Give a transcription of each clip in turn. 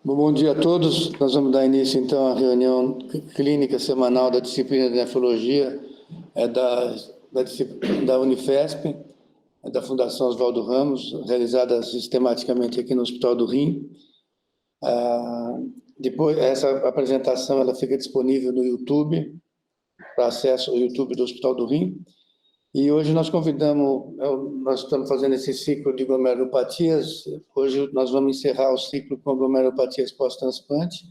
Bom dia a todos. Nós vamos dar início, então, à reunião clínica semanal da disciplina de nefrologia da Unifesp, da Fundação Oswaldo Ramos, realizada sistematicamente aqui no Hospital do Rim. Depois, essa apresentação ela fica disponível no YouTube, para acesso ao YouTube do Hospital do Rim. E hoje nós estamos fazendo esse ciclo de glomerulopatias. Hoje nós vamos encerrar o ciclo com glomerulopatias pós-transplante.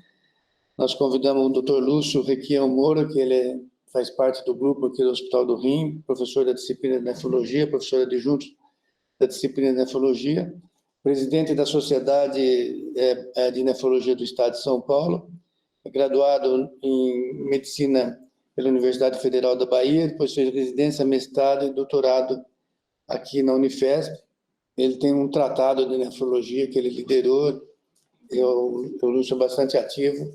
Nós convidamos o Dr. Lúcio Requião Moura, que ele faz parte do grupo aqui do Hospital do Rim, professor da disciplina de nefrologia, professor adjunto da disciplina de nefrologia, presidente da Sociedade de Nefrologia do Estado de São Paulo, graduado em Medicina pela Universidade Federal da Bahia, depois fez residência, mestrado e doutorado aqui na Unifesp. Ele tem um tratado de nefrologia que ele liderou, o Lúcio é bastante ativo,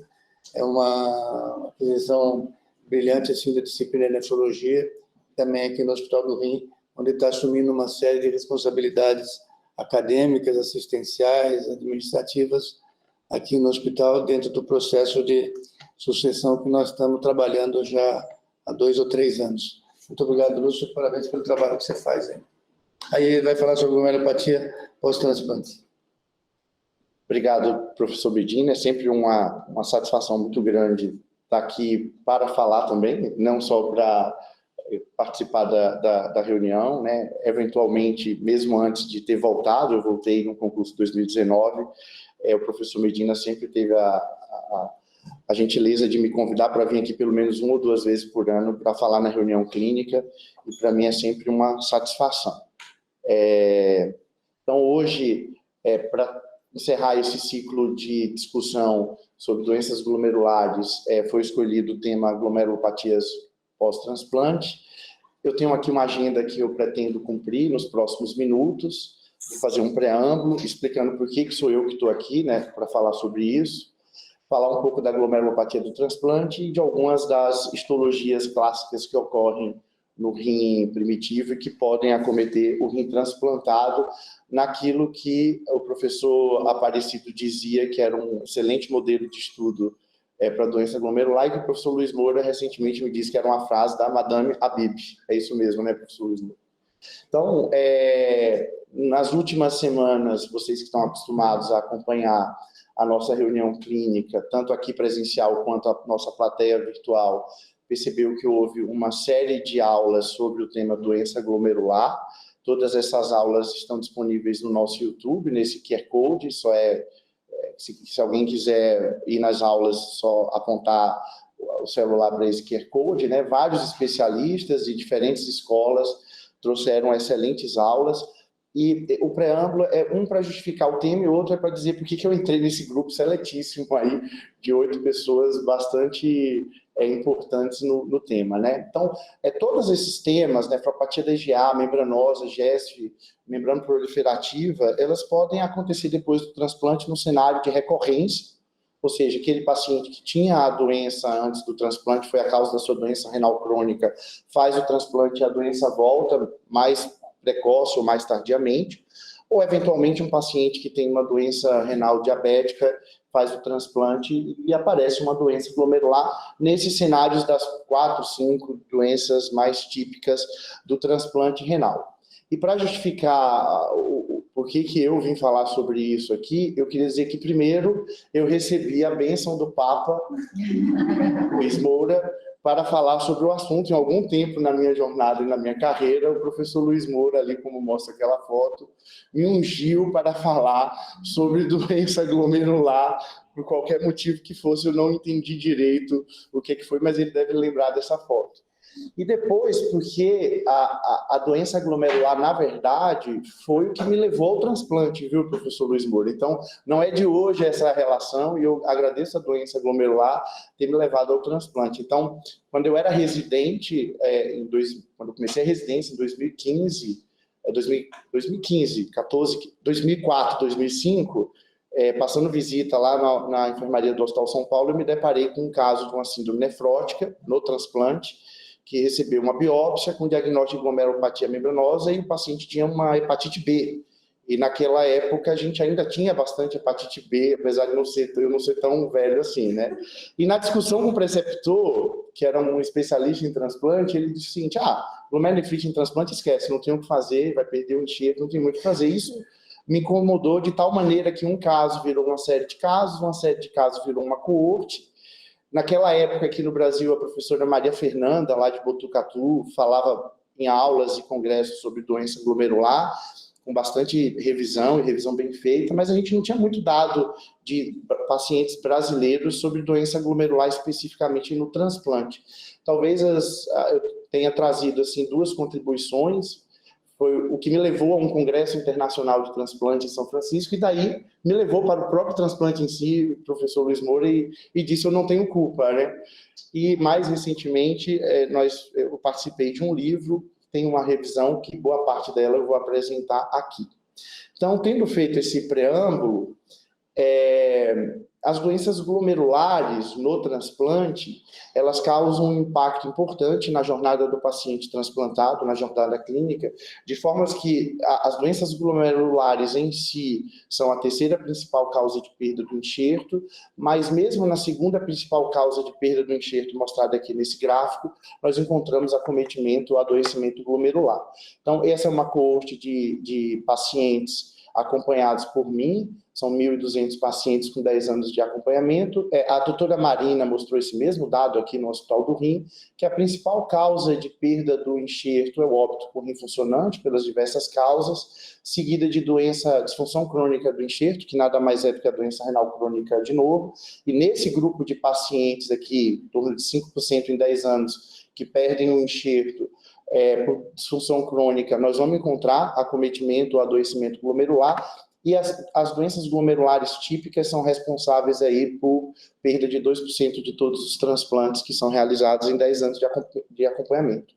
é uma aquisição brilhante assim, da disciplina de nefrologia, também aqui no Hospital do Rim, onde ele está assumindo uma série de responsabilidades acadêmicas, assistenciais, administrativas, aqui no hospital, dentro do processo de sucessão que nós estamos trabalhando já há 2 ou 3 anos. Muito obrigado, Lúcio, parabéns pelo trabalho que você faz. Hein? Aí ele vai falar sobre glomerulopatia pós-transplante. Obrigado, professor Medina. É sempre uma satisfação muito grande estar aqui para falar também, não só para participar da reunião, né? Eventualmente, mesmo antes de ter voltado, eu voltei no concurso de 2019, o professor Medina sempre teve a gentileza de me convidar para vir aqui pelo menos 1 ou 2 vezes por ano para falar na reunião clínica, e para mim é sempre uma satisfação. Então, hoje, para encerrar esse ciclo de discussão sobre doenças glomerulares, foi escolhido o tema glomerulopatias pós-transplante. Eu tenho aqui uma agenda que eu pretendo cumprir nos próximos minutos, vou fazer um preâmbulo explicando por que sou eu que estou aqui, né, para falar sobre isso, falar um pouco da glomerulopatia do transplante e de algumas das histologias clássicas que ocorrem no rim primitivo e que podem acometer o rim transplantado, naquilo que o professor Aparecido dizia que era um excelente modelo de estudo para doença glomerular, e que o professor Luiz Moura recentemente me disse que era uma frase da Madame Habib. É isso mesmo, né, professor Luiz Moura? Então, nas últimas semanas, vocês que estão acostumados a acompanhar a nossa reunião clínica, tanto aqui presencial quanto a nossa plateia virtual, percebeu que houve uma série de aulas sobre o tema doença glomerular. Todas essas aulas estão disponíveis no nosso YouTube, nesse QR Code. Se alguém quiser ir nas aulas, só apontar o celular para esse QR Code, né? Vários especialistas de diferentes escolas trouxeram excelentes aulas. E o preâmbulo é um para justificar o tema e outro é para dizer por que eu entrei nesse grupo seletíssimo aí de 8 pessoas bastante importantes no tema, né? Então, todos esses temas, nefropatia da IgA, membranosa, GESF, membrana proliferativa, elas podem acontecer depois do transplante no cenário de recorrência, ou seja, aquele paciente que tinha a doença antes do transplante, foi a causa da sua doença renal crônica, faz o transplante e a doença volta mais precoce ou mais tardiamente, ou eventualmente um paciente que tem uma doença renal diabética, faz o transplante e aparece uma doença glomerular nesses cenários das 4, 5 doenças mais típicas do transplante renal. E para justificar por que eu vim falar sobre isso aqui, eu queria dizer que, primeiro, eu recebi a bênção do Papa Luiz Moura para falar sobre o assunto. Em algum tempo na minha jornada e na minha carreira, o professor Luiz Moura, ali como mostra aquela foto, me ungiu para falar sobre doença glomerular, por qualquer motivo que fosse. Eu não entendi direito o que foi, mas ele deve lembrar dessa foto. E depois, porque a doença glomerular, na verdade, foi o que me levou ao transplante, viu, professor Luiz Moura? Então, não é de hoje essa relação, e eu agradeço a doença glomerular ter me levado ao transplante. Então, quando eu era residente, quando eu comecei a residência em 2004, 2005, passando visita lá na enfermaria do Hospital São Paulo, eu me deparei com um caso de uma síndrome nefrótica no transplante, que recebeu uma biópsia com diagnóstico de glomerulopatia membranosa, e o paciente tinha uma hepatite B. E naquela época a gente ainda tinha bastante hepatite B, apesar de eu não ser tão velho assim, né? E na discussão com o preceptor, que era um especialista em transplante, ele disse o seguinte: glomerulonefrite em transplante, esquece, não tem o que fazer, vai perder o enxerto, não tem muito o que fazer. Isso me incomodou de tal maneira que um caso virou uma série de casos, uma série de casos virou uma coorte. Naquela época, aqui no Brasil, a professora Maria Fernanda, lá de Botucatu, falava em aulas e congressos sobre doença glomerular, com bastante revisão, e revisão bem feita, mas a gente não tinha muito dado de pacientes brasileiros sobre doença glomerular, especificamente no transplante. Talvez eu tenha trazido assim, 2 contribuições. Foi o que me levou a um congresso internacional de transplante em São Francisco, e daí me levou para o próprio transplante em si, o professor Luiz Moura, e disse: eu não tenho culpa, né? E mais recentemente, eu participei de um livro, tem uma revisão que boa parte dela eu vou apresentar aqui. Então, tendo feito esse preâmbulo, as doenças glomerulares no transplante, elas causam um impacto importante na jornada do paciente transplantado, na jornada clínica, de formas que as doenças glomerulares em si são a terceira principal causa de perda do enxerto, mas mesmo na segunda principal causa de perda do enxerto, mostrada aqui nesse gráfico, nós encontramos acometimento ou adoecimento glomerular. Então, essa é uma coorte de pacientes acompanhados por mim, são 1.200 pacientes com 10 anos de acompanhamento. A doutora Marina mostrou esse mesmo dado aqui no Hospital do Rim, que a principal causa de perda do enxerto é o óbito por rim funcionante, pelas diversas causas, seguida de disfunção crônica do enxerto, que nada mais é do que a doença renal crônica de novo. E nesse grupo de pacientes aqui, em torno de 5% em 10 anos, que perdem o enxerto por disfunção crônica, nós vamos encontrar acometimento ou adoecimento glomerular. E as doenças glomerulares típicas são responsáveis aí por perda de 2% de todos os transplantes que são realizados em 10 anos de acompanhamento.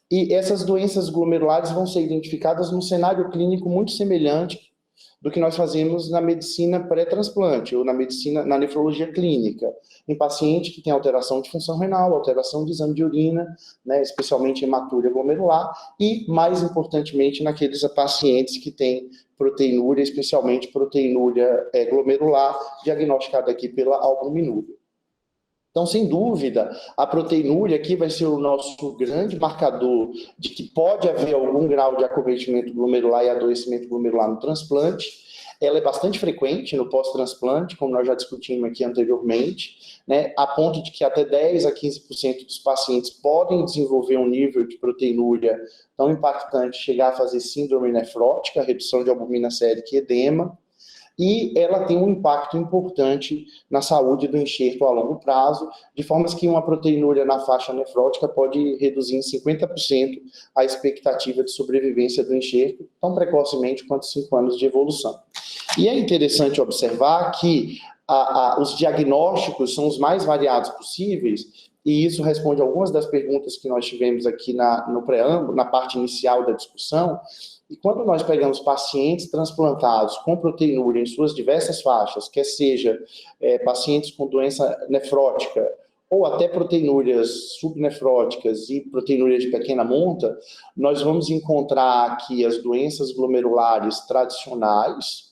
E essas doenças glomerulares vão ser identificadas num cenário clínico muito semelhante do que nós fazemos na medicina pré-transplante, ou na nefrologia clínica, em paciente que tem alteração de função renal, alteração de exame de urina, né, especialmente hematúria glomerular, e, mais importantemente, naqueles pacientes que têm proteinúria, especialmente proteinúria glomerular, diagnosticada aqui pela albuminúria. Então, sem dúvida, a proteinúria aqui vai ser o nosso grande marcador de que pode haver algum grau de acometimento glomerular e adoecimento glomerular no transplante. Ela é bastante frequente no pós-transplante, como nós já discutimos aqui anteriormente, né, a ponto de que até 10 a 15% dos pacientes podem desenvolver um nível de proteinúria tão impactante, chegar a fazer síndrome nefrótica, redução de albumina sérica e edema. E ela tem um impacto importante na saúde do enxerto a longo prazo, de formas que uma proteinúria na faixa nefrótica pode reduzir em 50% a expectativa de sobrevivência do enxerto, tão precocemente quanto 5 anos de evolução. E é interessante observar que os diagnósticos são os mais variados possíveis, e isso responde a algumas das perguntas que nós tivemos aqui no preâmbulo, na parte inicial da discussão. E quando nós pegamos pacientes transplantados com proteinúria em suas diversas faixas, quer seja pacientes com doença nefrótica, ou até proteinúrias subnefróticas e proteinúria de pequena monta, nós vamos encontrar aqui as doenças glomerulares tradicionais,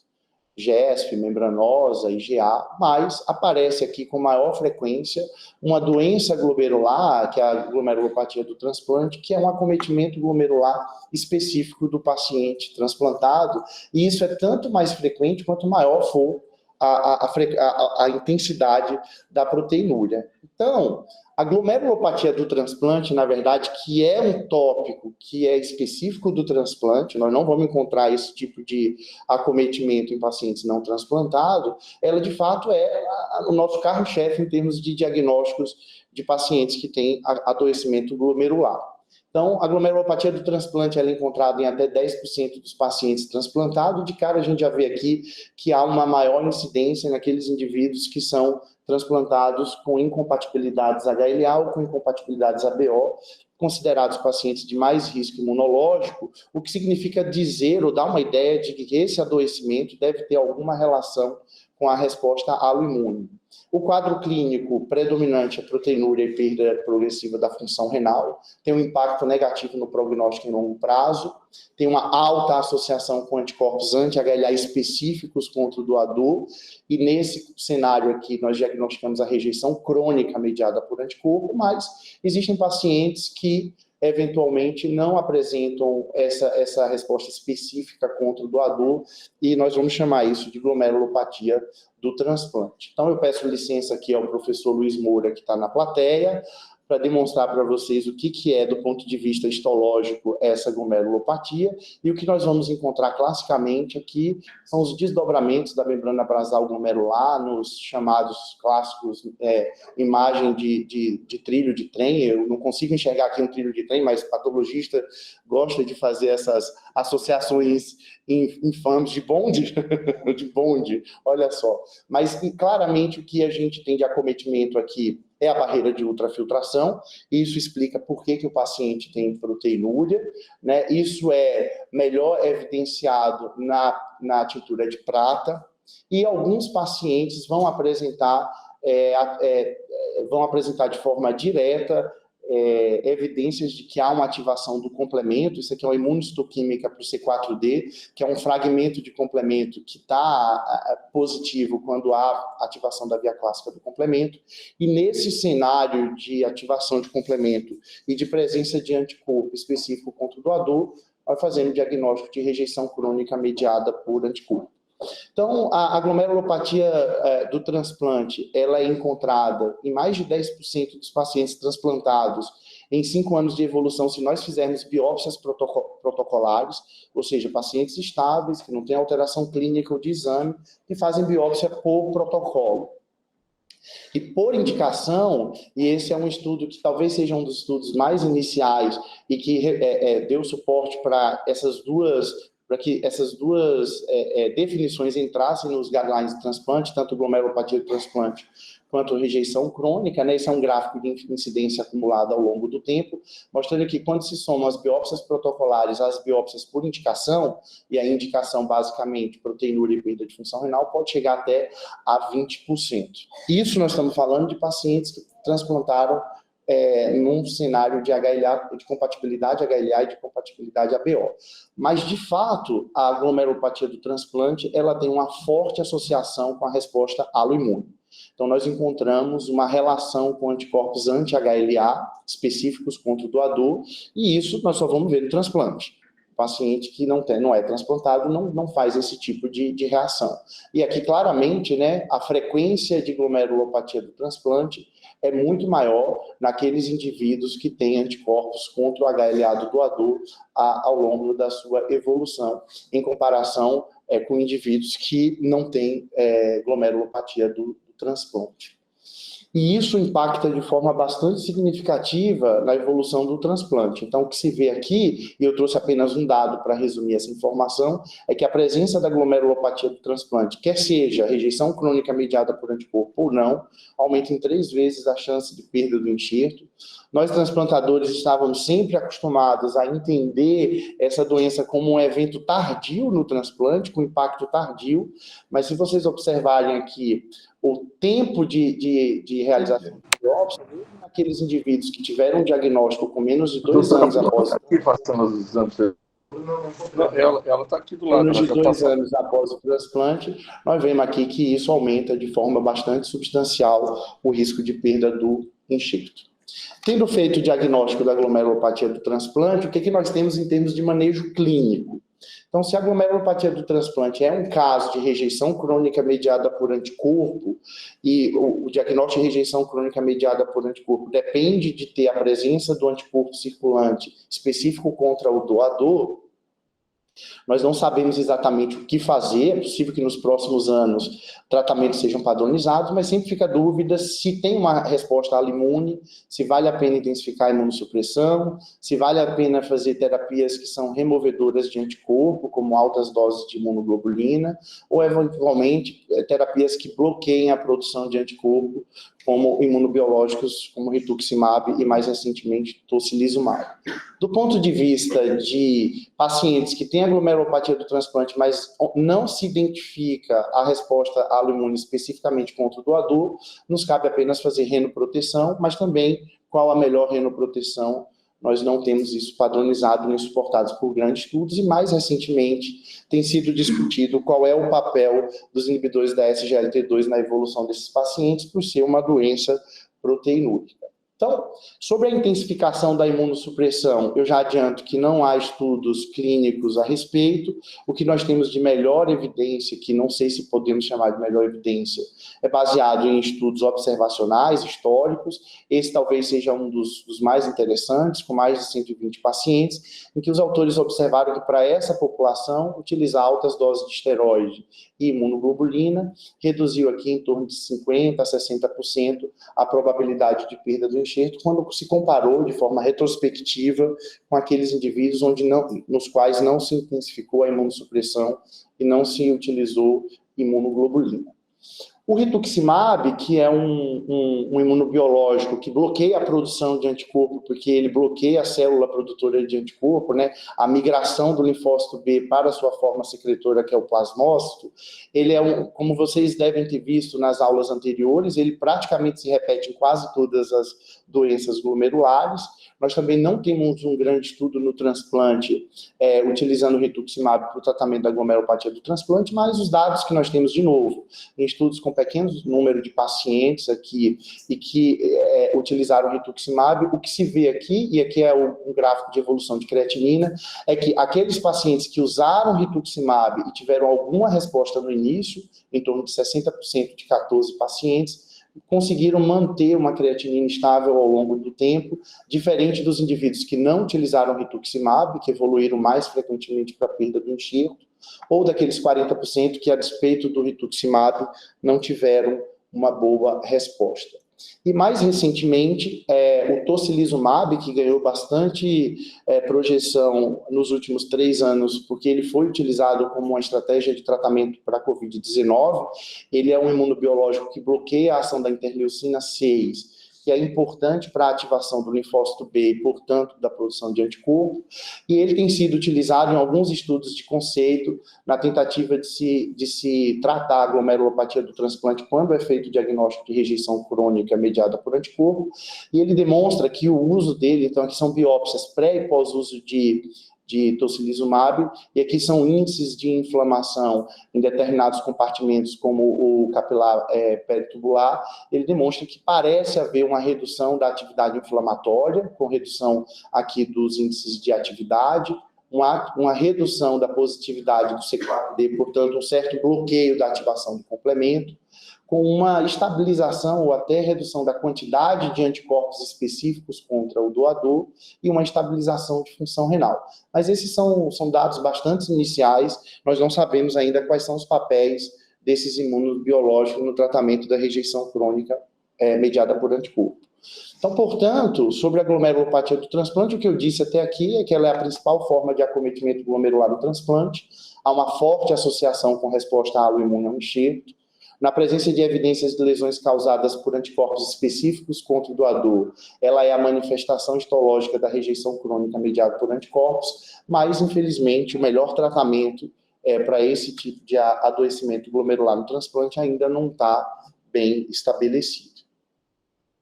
GESP, membranosa, IgA, mas aparece aqui com maior frequência uma doença glomerular, que é a glomerulopatia do transplante, que é um acometimento glomerular específico do paciente transplantado, e isso é tanto mais frequente quanto maior for a intensidade da proteinúria. Então, a glomerulopatia do transplante, na verdade, que é um tópico que é específico do transplante, nós não vamos encontrar esse tipo de acometimento em pacientes não transplantados, ela de fato é o nosso carro-chefe em termos de diagnósticos de pacientes que têm adoecimento glomerular. Então, a glomerulopatia do transplante ela é encontrada em até 10% dos pacientes transplantados. De cara, a gente já vê aqui que há uma maior incidência naqueles indivíduos que são transplantados com incompatibilidades HLA ou com incompatibilidades ABO, considerados pacientes de mais risco imunológico, o que significa dizer ou dar uma ideia de que esse adoecimento deve ter alguma relação com a resposta aloimune. O quadro clínico predominante é proteinúria e perda progressiva da função renal, tem um impacto negativo no prognóstico em longo prazo, tem uma alta associação com anticorpos anti-HLA específicos contra o doador, e nesse cenário aqui nós diagnosticamos a rejeição crônica mediada por anticorpo, mas existem pacientes que eventualmente não apresentam essa resposta específica contra o doador, e nós vamos chamar isso de glomerulopatia do transplante. Então, eu peço licença aqui ao professor Luiz Moura, que está na plateia, para demonstrar para vocês o que é, do ponto de vista histológico, essa glomerulopatia, e o que nós vamos encontrar classicamente aqui são os desdobramentos da membrana basal glomerular, nos chamados clássicos imagem de trilho de trem. Eu não consigo enxergar aqui um trilho de trem, mas patologista gosta de fazer essas associações infames de bonde, de bonde, olha só. Mas, claramente, o que a gente tem de acometimento aqui é a barreira de ultrafiltração, e isso explica por que o paciente tem proteinúria, né? Isso é melhor evidenciado na tintura de prata, e alguns pacientes vão apresentar de forma direta evidências de que há uma ativação do complemento. Isso aqui é uma imunistoquímica para o C4D, que é um fragmento de complemento que está positivo quando há ativação da via clássica do complemento, e nesse cenário de ativação de complemento e de presença de anticorpo específico contra o doador, nós fazemos diagnóstico de rejeição crônica mediada por anticorpo. Então, a glomerulopatia do transplante, ela é encontrada em mais de 10% dos pacientes transplantados em 5 anos de evolução, se nós fizermos biópsias protocolares, ou seja, pacientes estáveis, que não têm alteração clínica ou de exame, que fazem biópsia por protocolo. E por indicação, e esse é um estudo que talvez seja um dos estudos mais iniciais e que deu suporte para que essas duas definições entrassem nos guidelines de transplante, tanto glomerulopatia de transplante quanto rejeição crônica, né? Esse é um gráfico de incidência acumulada ao longo do tempo, mostrando que quando se somam as biópsias protocolares às biópsias por indicação, e a indicação basicamente proteinúria e perda de função renal, pode chegar até a 20%. Isso nós estamos falando de pacientes que transplantaram num cenário de HLA, de compatibilidade HLA e de compatibilidade ABO. Mas, de fato, a glomerulopatia do transplante, ela tem uma forte associação com a resposta aloimune. Então, nós encontramos uma relação com anticorpos anti-HLA específicos contra o doador, e isso nós só vamos ver no transplante. O paciente que não é transplantado não faz esse tipo de reação. E aqui, claramente, né, a frequência de glomerulopatia do transplante é muito maior naqueles indivíduos que têm anticorpos contra o HLA do doador ao longo da sua evolução, em comparação com indivíduos que não têm glomerulopatia do transplante. E isso impacta de forma bastante significativa na evolução do transplante. Então, o que se vê aqui, e eu trouxe apenas um dado para resumir essa informação, é que a presença da glomerulopatia do transplante, quer seja rejeição crônica mediada por anticorpo ou não, aumenta em 3 vezes a chance de perda do enxerto. Nós, transplantadores, estávamos sempre acostumados a entender essa doença como um evento tardio no transplante, com impacto tardio, mas se vocês observarem aqui, o tempo de realização de biópsia, mesmo naqueles indivíduos que tiveram um diagnóstico com menos de 2 anos após... Aqui passando os exames. Ela está aqui do lado. Menos de 2 anos após o transplante, nós vemos aqui que isso aumenta de forma bastante substancial o risco de perda do enxerto. Tendo feito o diagnóstico da glomerulopatia do transplante, o que nós temos em termos de manejo clínico? Então, se a glomerulopatia do transplante é um caso de rejeição crônica mediada por anticorpo, e o diagnóstico de rejeição crônica mediada por anticorpo depende de ter a presença do anticorpo circulante específico contra o doador, nós não sabemos exatamente o que fazer. É possível que nos próximos anos tratamentos sejam padronizados, mas sempre fica a dúvida se tem uma resposta autoimune, se vale a pena intensificar a imunossupressão, se vale a pena fazer terapias que são removedoras de anticorpo, como altas doses de imunoglobulina, ou eventualmente terapias que bloqueiem a produção de anticorpo, como imunobiológicos, como rituximab e, mais recentemente, tocilizumab. Do ponto de vista de pacientes que têm a glomerulopatia do transplante, mas não se identifica a resposta aloimune especificamente contra o doador, nos cabe apenas fazer renoproteção, mas também qual a melhor renoproteção. Nós não temos isso padronizado nem suportado por grandes estudos, e mais recentemente tem sido discutido qual é o papel dos inibidores da SGLT2 na evolução desses pacientes, por ser uma doença proteinúrica. Então, sobre a intensificação da imunossupressão, eu já adianto que não há estudos clínicos a respeito. O que nós temos de melhor evidência, que não sei se podemos chamar de melhor evidência, é baseado em estudos observacionais, históricos. Esse talvez seja um dos mais interessantes, com mais de 120 pacientes, em que os autores observaram que para essa população, utilizar altas doses de esteroide e imunoglobulina reduziu aqui em torno de 50% a 60% a probabilidade de perda do enxerto, quando se comparou de forma retrospectiva com aqueles indivíduos nos quais não se intensificou a imunossupressão e não se utilizou imunoglobulina. O rituximab, que é um imunobiológico que bloqueia a produção de anticorpo, porque ele bloqueia a célula produtora de anticorpo, né, a migração do linfócito B para a sua forma secretora, que é o plasmócito, ele como vocês devem ter visto nas aulas anteriores, ele praticamente se repete em quase todas as doenças glomerulares. Nós também não temos um grande estudo no transplante utilizando o rituximab para o tratamento da glomerulopatia do transplante, mas os dados que nós temos, de novo, em estudos com pequeno número de pacientes aqui e que utilizaram o rituximab, o que se vê aqui, e aqui é um gráfico de evolução de creatinina, é que aqueles pacientes que usaram rituximab e tiveram alguma resposta no início, em torno de 60% de 14 pacientes, conseguiram manter uma creatinina estável ao longo do tempo, diferente dos indivíduos que não utilizaram rituximab, que evoluíram mais frequentemente para a perda do enxerto, ou daqueles 40% que, a despeito do rituximab, não tiveram uma boa resposta. E mais recentemente, o tocilizumab, que ganhou bastante projeção nos últimos 3 anos, porque ele foi utilizado como uma estratégia de tratamento para a Covid-19, ele é um imunobiológico que bloqueia a ação da interleucina 6, que é importante para a ativação do linfócito B e, portanto, da produção de anticorpo, e ele tem sido utilizado em alguns estudos de conceito na tentativa de se tratar a glomerulopatia do transplante quando é feito o diagnóstico de rejeição crônica mediada por anticorpo, e ele demonstra que o uso dele, então aqui são biópsias pré e pós-uso de tocilizumab, e aqui são índices de inflamação em determinados compartimentos, como o capilar peritubular. Ele demonstra que parece haver uma redução da atividade inflamatória, com redução aqui dos índices de atividade, uma redução da positividade do C4D, portanto, um certo bloqueio da ativação do complemento, com uma estabilização ou até redução da quantidade de anticorpos específicos contra o doador e uma estabilização de função renal. Mas esses são dados bastante iniciais, nós não sabemos ainda quais são os papéis desses imunobiológicos no tratamento da rejeição crônica mediada por anticorpo. Então, portanto, sobre a glomerulopatia do transplante, o que eu disse até aqui é que ela é a principal forma de acometimento glomerular do transplante, há uma forte associação com resposta aloimune ao enxerto. Na presença de evidências de lesões causadas por anticorpos específicos contra o doador, ela é a manifestação histológica da rejeição crônica mediada por anticorpos, mas, infelizmente, o melhor tratamento para esse tipo de adoecimento glomerular no transplante ainda não está bem estabelecido.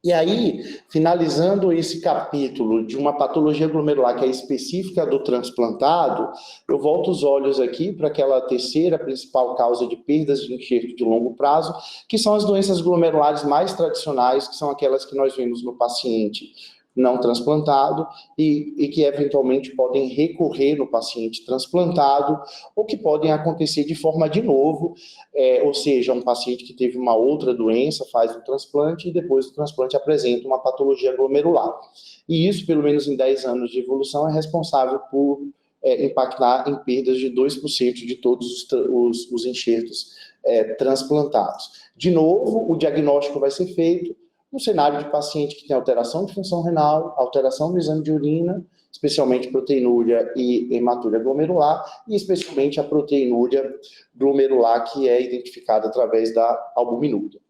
E aí, finalizando esse capítulo de uma patologia glomerular que é específica do transplantado, eu volto os olhos aqui para aquela terceira principal causa de perdas de enxerto de longo prazo, que são as doenças glomerulares mais tradicionais, que são aquelas que nós vemos no paciente não transplantado e que eventualmente podem recorrer no paciente transplantado ou que podem acontecer de forma de novo, ou seja, um paciente que teve uma outra doença, faz o transplante e depois do transplante apresenta uma patologia glomerular. E isso, pelo menos em 10 anos de evolução, é responsável por impactar em perdas de 2% de todos os enxertos transplantados. De novo, o diagnóstico vai ser feito no cenário de paciente que tem alteração de função renal, alteração no exame de urina especialmente proteinúria e hematúria glomerular, e especialmente a proteinúria glomerular, que é identificada através da albuminúria.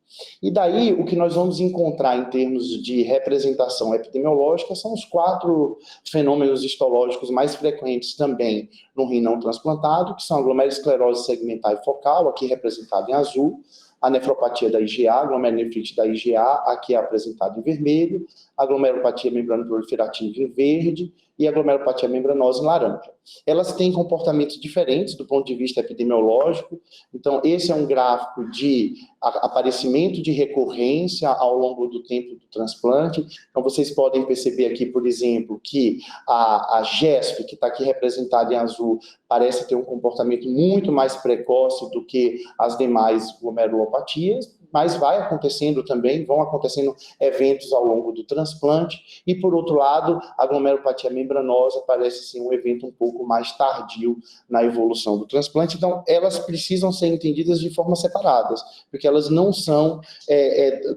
E daí, o que nós vamos encontrar em termos de representação epidemiológica são os 4 fenômenos histológicos mais frequentes também no rim não transplantado, que são a glomerulosclerose segmentar e focal, aqui representada em azul, a nefropatia da IgA, a glomerulonefrite da IgA, aqui é apresentada em vermelho, a glomerulopatia membrana proliferativa em verde e a glomerulopatia membranosa em laranja. Elas têm comportamentos diferentes do ponto de vista epidemiológico, então esse é um gráfico de aparecimento de recorrência ao longo do tempo do transplante. Então vocês podem perceber aqui, por exemplo, que a GESP, que está aqui representada em azul, parece ter um comportamento muito mais precoce do que as demais glomerulopatias, mas vai acontecendo também, vão acontecendo eventos ao longo do transplante, e por outro lado, a glomerulopatia membranosa parece ser um evento um pouco mais tardio na evolução do transplante. Então, elas precisam ser entendidas de forma separadas, porque elas não são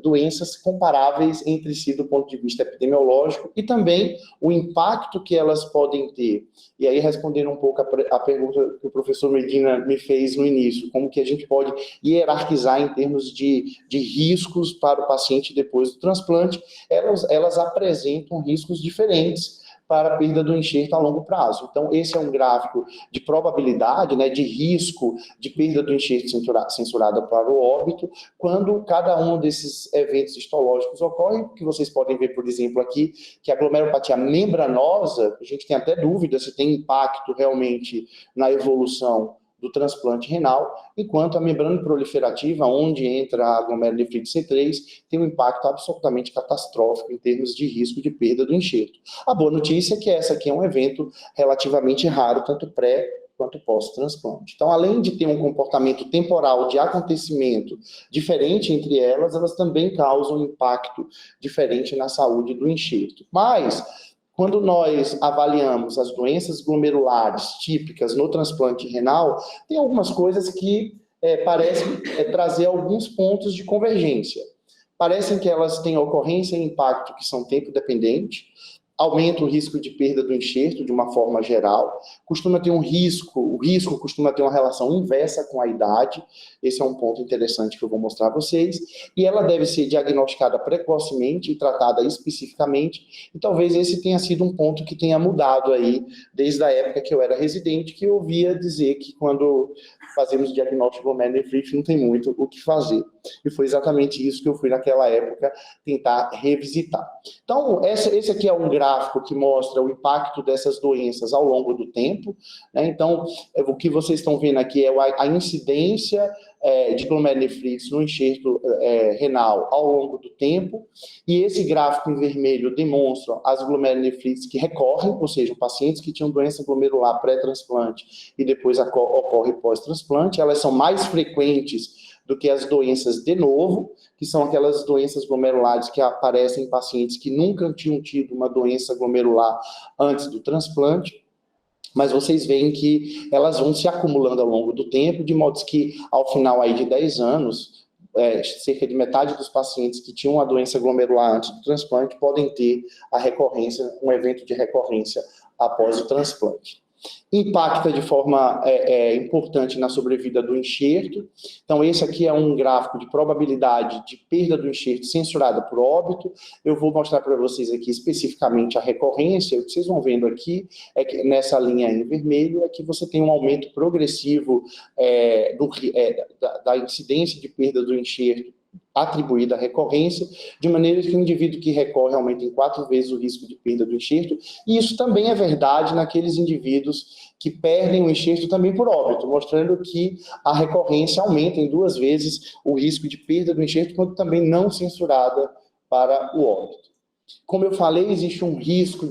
doenças comparáveis entre si do ponto de vista epidemiológico, e também o impacto que elas podem ter. E aí, respondendo um pouco a pergunta que o professor Medina me fez no início, como que a gente pode hierarquizar em termos de riscos para o paciente depois do transplante, elas apresentam riscos diferentes para a perda do enxerto a longo prazo. Então, esse é um gráfico de probabilidade, né, de risco de perda do enxerto censurada para o óbito, quando cada um desses eventos histológicos ocorre, que vocês podem ver, por exemplo, aqui, que a glomerulopatia membranosa, a gente tem até dúvida se tem impacto realmente na evolução do transplante renal, enquanto a membrana proliferativa, onde entra a glomerulonefrite C3, tem um impacto absolutamente catastrófico em termos de risco de perda do enxerto. A boa notícia é que essa aqui é um evento relativamente raro, tanto pré quanto pós-transplante. Então, além de ter um comportamento temporal de acontecimento diferente entre elas, elas também causam impacto diferente na saúde do enxerto. Mas quando nós avaliamos as doenças glomerulares típicas no transplante renal, tem algumas coisas que parecem trazer alguns pontos de convergência. Parecem que elas têm ocorrência e impacto que são tempo dependente, aumenta o risco de perda do enxerto de uma forma geral, costuma ter o risco costuma ter uma relação inversa com a idade, esse é um ponto interessante que eu vou mostrar a vocês, e ela deve ser diagnosticada precocemente e tratada especificamente, e talvez esse tenha sido um ponto que tenha mudado aí, desde a época que eu era residente, que eu ouvia dizer que quando fazemos diagnóstico glomerulonefrite não tem muito o que fazer, e foi exatamente isso que eu fui naquela época tentar revisitar. Então, esse aqui é um gráfico que mostra o impacto dessas doenças ao longo do tempo, né? Então, o que vocês estão vendo aqui é a incidência de glomerulonefrite no enxerto renal ao longo do tempo, e esse gráfico em vermelho demonstra as glomerulonefrites que recorrem, ou seja, pacientes que tinham doença glomerular pré-transplante e depois ocorre pós-transplante, elas são mais frequentes do que as doenças de novo, que são aquelas doenças glomerulares que aparecem em pacientes que nunca tinham tido uma doença glomerular antes do transplante, mas vocês veem que elas vão se acumulando ao longo do tempo, de modo que, ao final aí de 10 anos, cerca de metade dos pacientes que tinham a doença glomerular antes do transplante podem ter a recorrência, um evento de recorrência após o transplante. Impacta de forma importante na sobrevida do enxerto. Então, esse aqui é um gráfico de probabilidade de perda do enxerto censurada por óbito. Eu vou mostrar para vocês aqui especificamente a recorrência. O que vocês vão vendo aqui é que nessa linha em vermelho é que você tem um aumento progressivo da incidência de perda do enxerto atribuída à recorrência, de maneira que o indivíduo que recorre aumenta em 4 vezes o risco de perda do enxerto, e isso também é verdade naqueles indivíduos que perdem o enxerto também por óbito, mostrando que a recorrência aumenta em 2 vezes o risco de perda do enxerto, quando também não censurada para o óbito. Como eu falei, existe um risco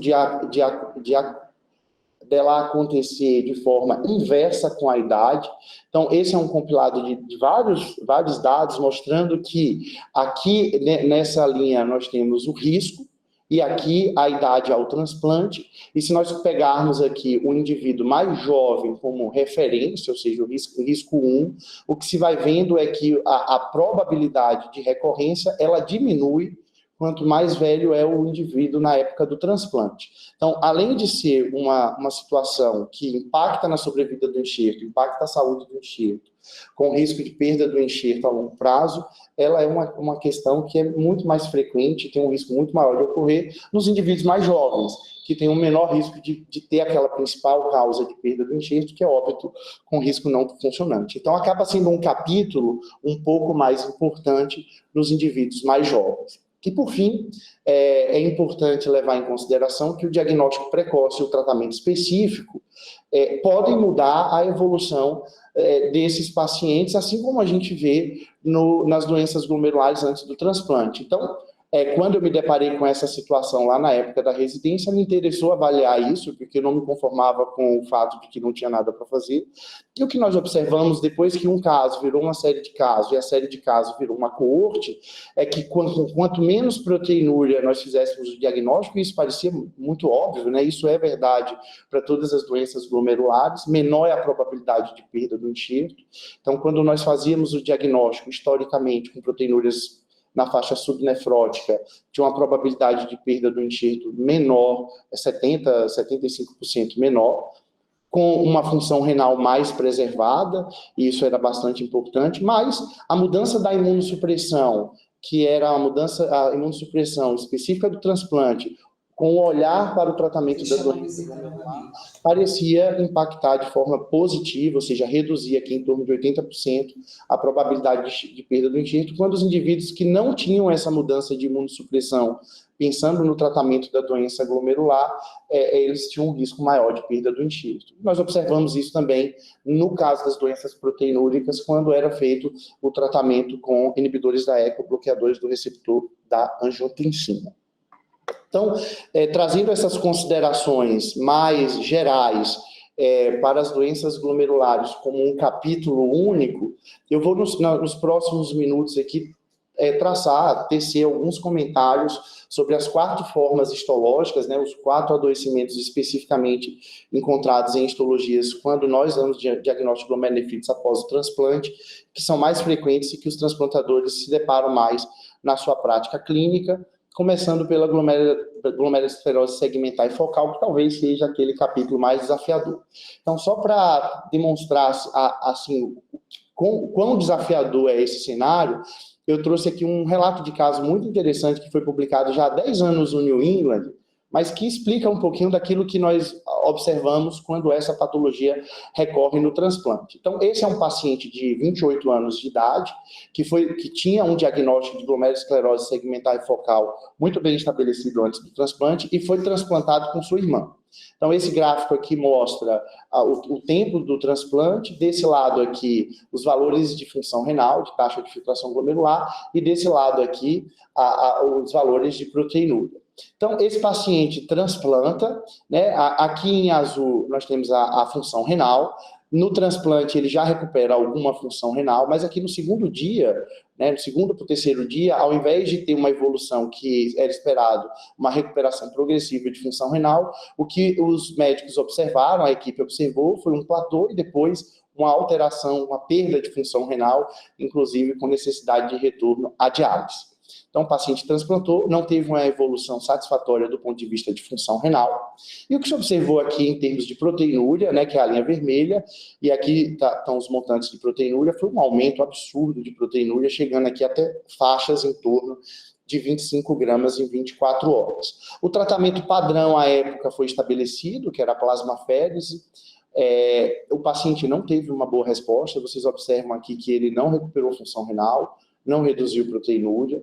dela acontecer de forma inversa com a idade. Então, esse é um compilado de vários dados mostrando que aqui, nessa linha, nós temos o risco, e aqui a idade ao transplante, e se nós pegarmos aqui o indivíduo mais jovem como referência, ou seja, o risco 1, o que se vai vendo é que a probabilidade de recorrência, ela diminui quanto mais velho é o indivíduo na época do transplante. Então, além de ser uma situação que impacta na sobrevida do enxerto, impacta a saúde do enxerto, com risco de perda do enxerto a longo prazo, ela é uma questão que é muito mais frequente, tem um risco muito maior de ocorrer nos indivíduos mais jovens, que têm um menor risco de ter aquela principal causa de perda do enxerto, que é óbito com risco não funcionante. Então, acaba sendo um capítulo um pouco mais importante nos indivíduos mais jovens. E, por fim, é importante levar em consideração que o diagnóstico precoce e o tratamento específico podem mudar a evolução desses pacientes, assim como a gente vê nas doenças glomerulares antes do transplante. Então, quando eu me deparei com essa situação lá na época da residência, me interessou avaliar isso, porque eu não me conformava com o fato de que não tinha nada para fazer. E o que nós observamos depois que um caso virou uma série de casos e a série de casos virou uma coorte, é que quanto menos proteinúria nós fizéssemos o diagnóstico, isso parecia muito óbvio, né? Isso é verdade para todas as doenças glomerulares, menor é a probabilidade de perda do enxerto. Então, quando nós fazíamos o diagnóstico, historicamente, com proteinúrias na faixa subnefrótica, tinha uma probabilidade de perda do enxerto menor, 75% menor, com uma função renal mais preservada, e isso era bastante importante, mas a mudança da imunossupressão, que era a imunossupressão específica do transplante, com o olhar para o tratamento da doença glomerular, parecia impactar de forma positiva, ou seja, reduzir aqui em torno de 80% a probabilidade de perda do enxerto, quando os indivíduos que não tinham essa mudança de imunossupressão, pensando no tratamento da doença glomerular, eles tinham um risco maior de perda do enxerto. Nós observamos isso também no caso das doenças proteinúricas, quando era feito o tratamento com inibidores da ECA, bloqueadores do receptor da angiotensina. Então, trazendo essas considerações mais gerais para as doenças glomerulares como um capítulo único, eu vou nos próximos minutos aqui tecer alguns comentários sobre as 4 formas histológicas, né, os 4 adoecimentos especificamente encontrados em histologias quando nós damos diagnóstico de glomerulonefrites após o transplante, que são mais frequentes e que os transplantadores se deparam mais na sua prática clínica, começando pela glomerulosclerose segmentar e focal, que talvez seja aquele capítulo mais desafiador. Então, só para demonstrar assim, quão desafiador é esse cenário, eu trouxe aqui um relato de caso muito interessante que foi publicado já há 10 anos no New England, mas que explica um pouquinho daquilo que nós observamos quando essa patologia recorre no transplante. Então, esse é um paciente de 28 anos de idade, que tinha um diagnóstico de glomerulosclerose segmentar e focal muito bem estabelecido antes do transplante e foi transplantado com sua irmã. Então, esse gráfico aqui mostra o tempo do transplante, desse lado aqui, os valores de função renal, de taxa de filtração glomerular, e desse lado aqui, os valores de proteinúria. Então, esse paciente transplanta, né? Aqui em azul nós temos a função renal. No transplante ele já recupera alguma função renal, mas aqui no segundo dia, né, no segundo para o terceiro dia, ao invés de ter uma evolução que era esperado, uma recuperação progressiva de função renal, o que os médicos observaram, a equipe observou, foi um platô e depois uma alteração, uma perda de função renal, inclusive com necessidade de retorno à diálise. Então, o paciente transplantou, não teve uma evolução satisfatória do ponto de vista de função renal. E o que se observou aqui em termos de proteinúria, né, que é a linha vermelha, e aqui estão os montantes de proteinúria, foi um aumento absurdo de proteinúria, chegando aqui até faixas em torno de 25 gramas em 24 horas. O tratamento padrão à época foi estabelecido, que era a plasmaférese. O paciente não teve uma boa resposta, vocês observam aqui que ele não recuperou função renal, não reduziu proteinúria.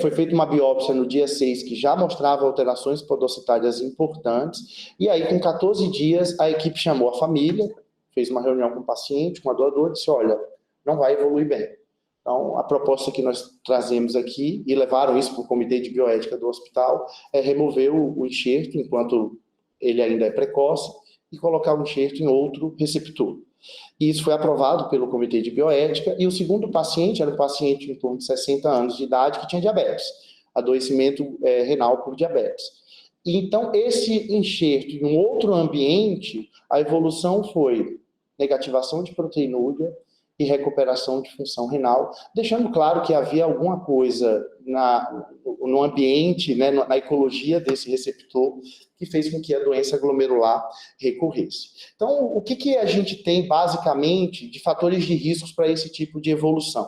Foi feita uma biópsia no dia 6, que já mostrava alterações podocitárias importantes, e aí, com 14 dias, a equipe chamou a família, fez uma reunião com o paciente, com a doadora, e disse, olha, não vai evoluir bem. Então, a proposta que nós trazemos aqui, e levaram isso para o comitê de bioética do hospital, é remover o enxerto, enquanto ele ainda é precoce, e colocar o enxerto em outro receptor. E isso foi aprovado pelo Comitê de Bioética, e o segundo paciente era um paciente em torno de 60 anos de idade que tinha diabetes, adoecimento renal por diabetes. E então, esse enxerto em um outro ambiente, a evolução foi negativação de proteinúria, e recuperação de função renal, deixando claro que havia alguma coisa no ambiente, né, na ecologia desse receptor, que fez com que a doença glomerular recorresse. Então, o que a gente tem, basicamente, de fatores de riscos para esse tipo de evolução?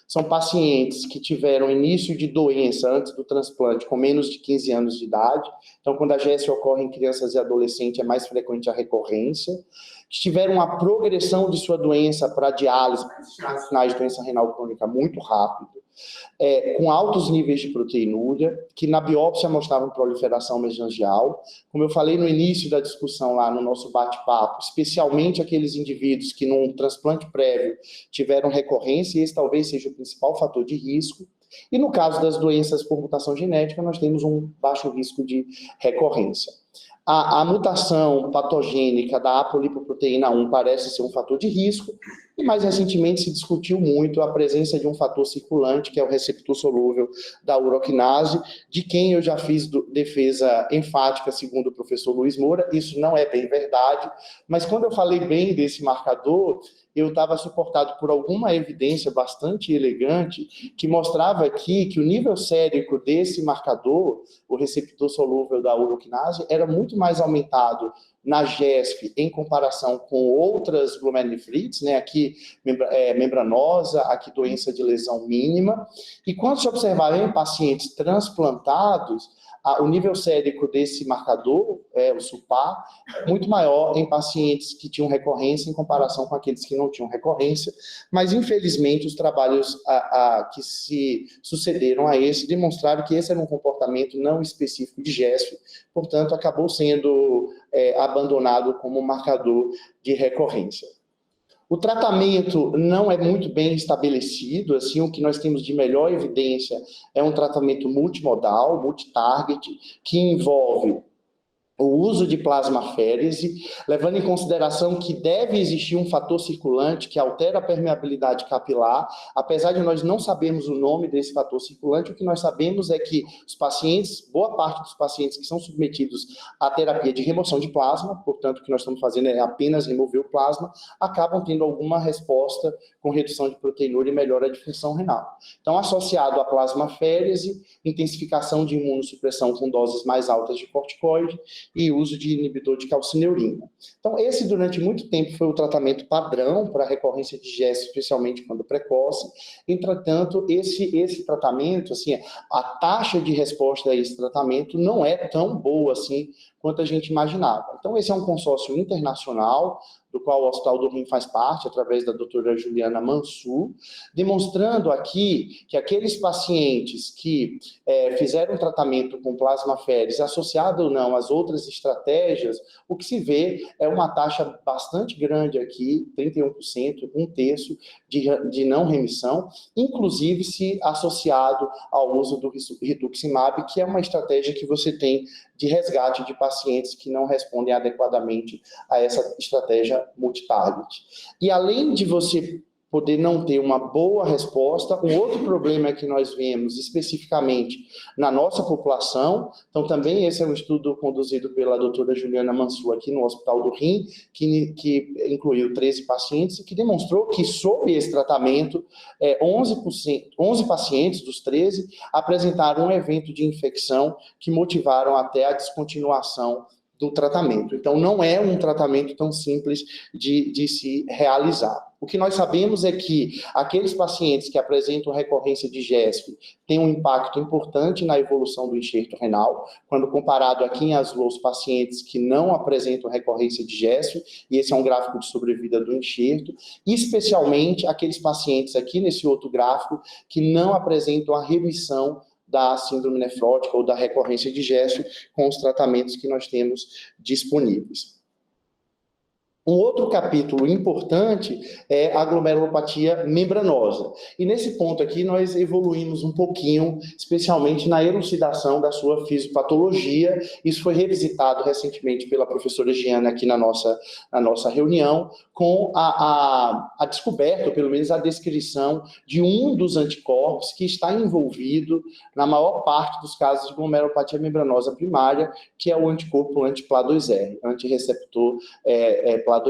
São pacientes que tiveram início de doença antes do transplante com menos de 15 anos de idade. Então, quando a GES ocorre em crianças e adolescentes, é mais frequente a recorrência. Que tiveram uma progressão de sua doença para diálise, sinais de doença renal crônica muito rápido, com altos níveis de proteinúria, que na biópsia mostravam proliferação mesangial. Como eu falei no início da discussão lá no nosso bate-papo, especialmente aqueles indivíduos que num transplante prévio tiveram recorrência, e esse talvez seja o principal fator de risco. E no caso das doenças por mutação genética, nós temos um baixo risco de recorrência. A mutação patogênica da apolipoproteína 1 parece ser um fator de risco, e mais recentemente se discutiu muito a presença de um fator circulante, que é o receptor solúvel da uroquinase, de quem eu já fiz defesa enfática, segundo o professor Luiz Moura. Isso não é bem verdade, mas quando eu falei bem desse marcador, eu estava suportado por alguma evidência bastante elegante que mostrava aqui que o nível sérico desse marcador, o receptor solúvel da uroquinase, era muito mais aumentado na GESP em comparação com outras glomerulonefrites, né? Aqui membranosa, aqui doença de lesão mínima. E quando se observava em pacientes transplantados, o nível sérico desse marcador, o SUPAR, é muito maior em pacientes que tinham recorrência em comparação com aqueles que não tinham recorrência, mas infelizmente os trabalhos que se sucederam a esse demonstraram que esse era um comportamento não específico de GESP, portanto acabou sendo abandonado como marcador de recorrência. O tratamento não é muito bem estabelecido, assim, o que nós temos de melhor evidência é um tratamento multimodal, multitarget, que envolve o uso de plasmaférese, levando em consideração que deve existir um fator circulante que altera a permeabilidade capilar. Apesar de nós não sabermos o nome desse fator circulante, o que nós sabemos é que os pacientes, boa parte dos pacientes que são submetidos à terapia de remoção de plasma, portanto, o que nós estamos fazendo é apenas remover o plasma, acabam tendo alguma resposta com redução de proteinúria e melhora de função renal. Então, associado à plasmaférese, intensificação de imunossupressão com doses mais altas de corticoide, e uso de inibidor de calcineurina. Então, esse, durante muito tempo, foi o tratamento padrão para recorrência de GES, especialmente quando precoce. Entretanto, esse tratamento, assim, a taxa de resposta a esse tratamento não é tão boa assim quanto a gente imaginava. Então, esse é um consórcio internacional, do qual o Hospital do Rim faz parte, através da doutora Juliana Mansur, demonstrando aqui que aqueles pacientes que fizeram tratamento com plasmaférese, associado ou não às outras estratégias, o que se vê é uma taxa bastante grande aqui, 31%, um terço de não remissão, inclusive se associado ao uso do rituximab, que é uma estratégia que você tem de resgate de pacientes que não respondem adequadamente a essa estratégia multitarget. E além de você poder não ter uma boa resposta, um outro problema que nós vemos especificamente na nossa população, então também esse é um estudo conduzido pela doutora Juliana Mansur aqui no Hospital do Rim, que incluiu 13 pacientes, e que demonstrou que sob esse tratamento, 11 pacientes dos 13 apresentaram um evento de infecção que motivaram até a descontinuação do tratamento. Então, não é um tratamento tão simples de se realizar. O que nós sabemos é que aqueles pacientes que apresentam recorrência de GESP têm um impacto importante na evolução do enxerto renal, quando comparado aqui em azul aos pacientes que não apresentam recorrência de GESP, e esse é um gráfico de sobrevida do enxerto, e especialmente aqueles pacientes aqui nesse outro gráfico que não apresentam a remissão da síndrome nefrótica ou da recorrência de GESP com os tratamentos que nós temos disponíveis. Um outro capítulo importante é a glomerulopatia membranosa. E nesse ponto aqui nós evoluímos um pouquinho, especialmente na elucidação da sua fisiopatologia. Isso foi revisitado recentemente pela professora Giana aqui na nossa reunião, com a descoberta, ou pelo menos a descrição, de um dos anticorpos que está envolvido na maior parte dos casos de glomerulopatia membranosa primária, que é o anticorpo anti-PLA2R, antirreceptor PLA2R.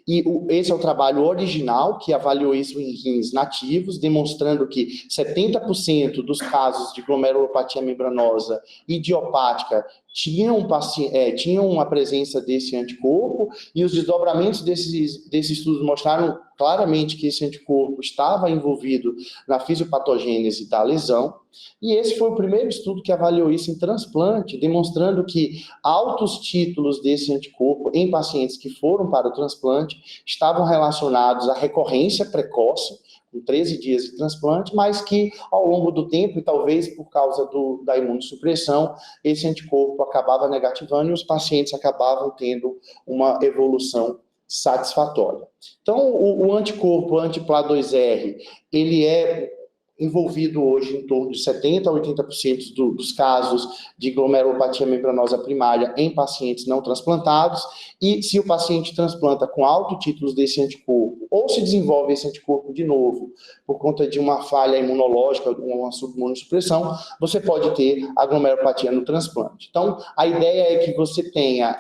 E esse é o trabalho original, que avaliou isso em rins nativos, demonstrando que 70% dos casos de glomerulopatia membranosa idiopática tinham a presença desse anticorpo, e os desdobramentos desses estudos mostraram claramente que esse anticorpo estava envolvido na fisiopatogênese da lesão. E esse foi o primeiro estudo que avaliou isso em transplante, demonstrando que altos títulos desse anticorpo em pacientes que foram para o transplante estavam relacionados à recorrência precoce, com 13 dias de transplante, mas que ao longo do tempo, e talvez por causa da imunossupressão, esse anticorpo acabava negativando e os pacientes acabavam tendo uma evolução satisfatória. Então, o anticorpo anti-PLA2R, ele é envolvido hoje em torno de 70% a 80% dos casos de glomerulopatia membranosa primária em pacientes não transplantados, e se o paciente transplanta com alto títulos desse anticorpo, ou se desenvolve esse anticorpo de novo, por conta de uma falha imunológica, uma subimunossupressão, você pode ter a glomerulopatia no transplante. Então, a ideia é que você tenha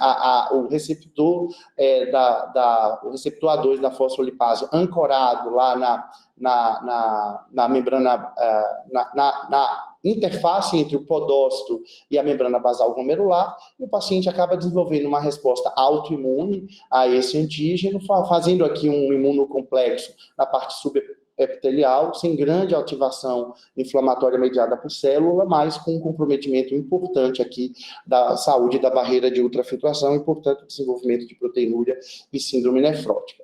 o receptor o receptor A2 da fosfolipase ancorado lá na membrana, na interface entre o podócito e a membrana basal glomerular, e o paciente acaba desenvolvendo uma resposta autoimune a esse antígeno, fazendo aqui um imunocomplexo na parte subepitelial, sem grande ativação inflamatória mediada por célula, mas com um comprometimento importante aqui da saúde da barreira de ultrafiltração e, portanto, desenvolvimento de proteinúria e síndrome nefrótica.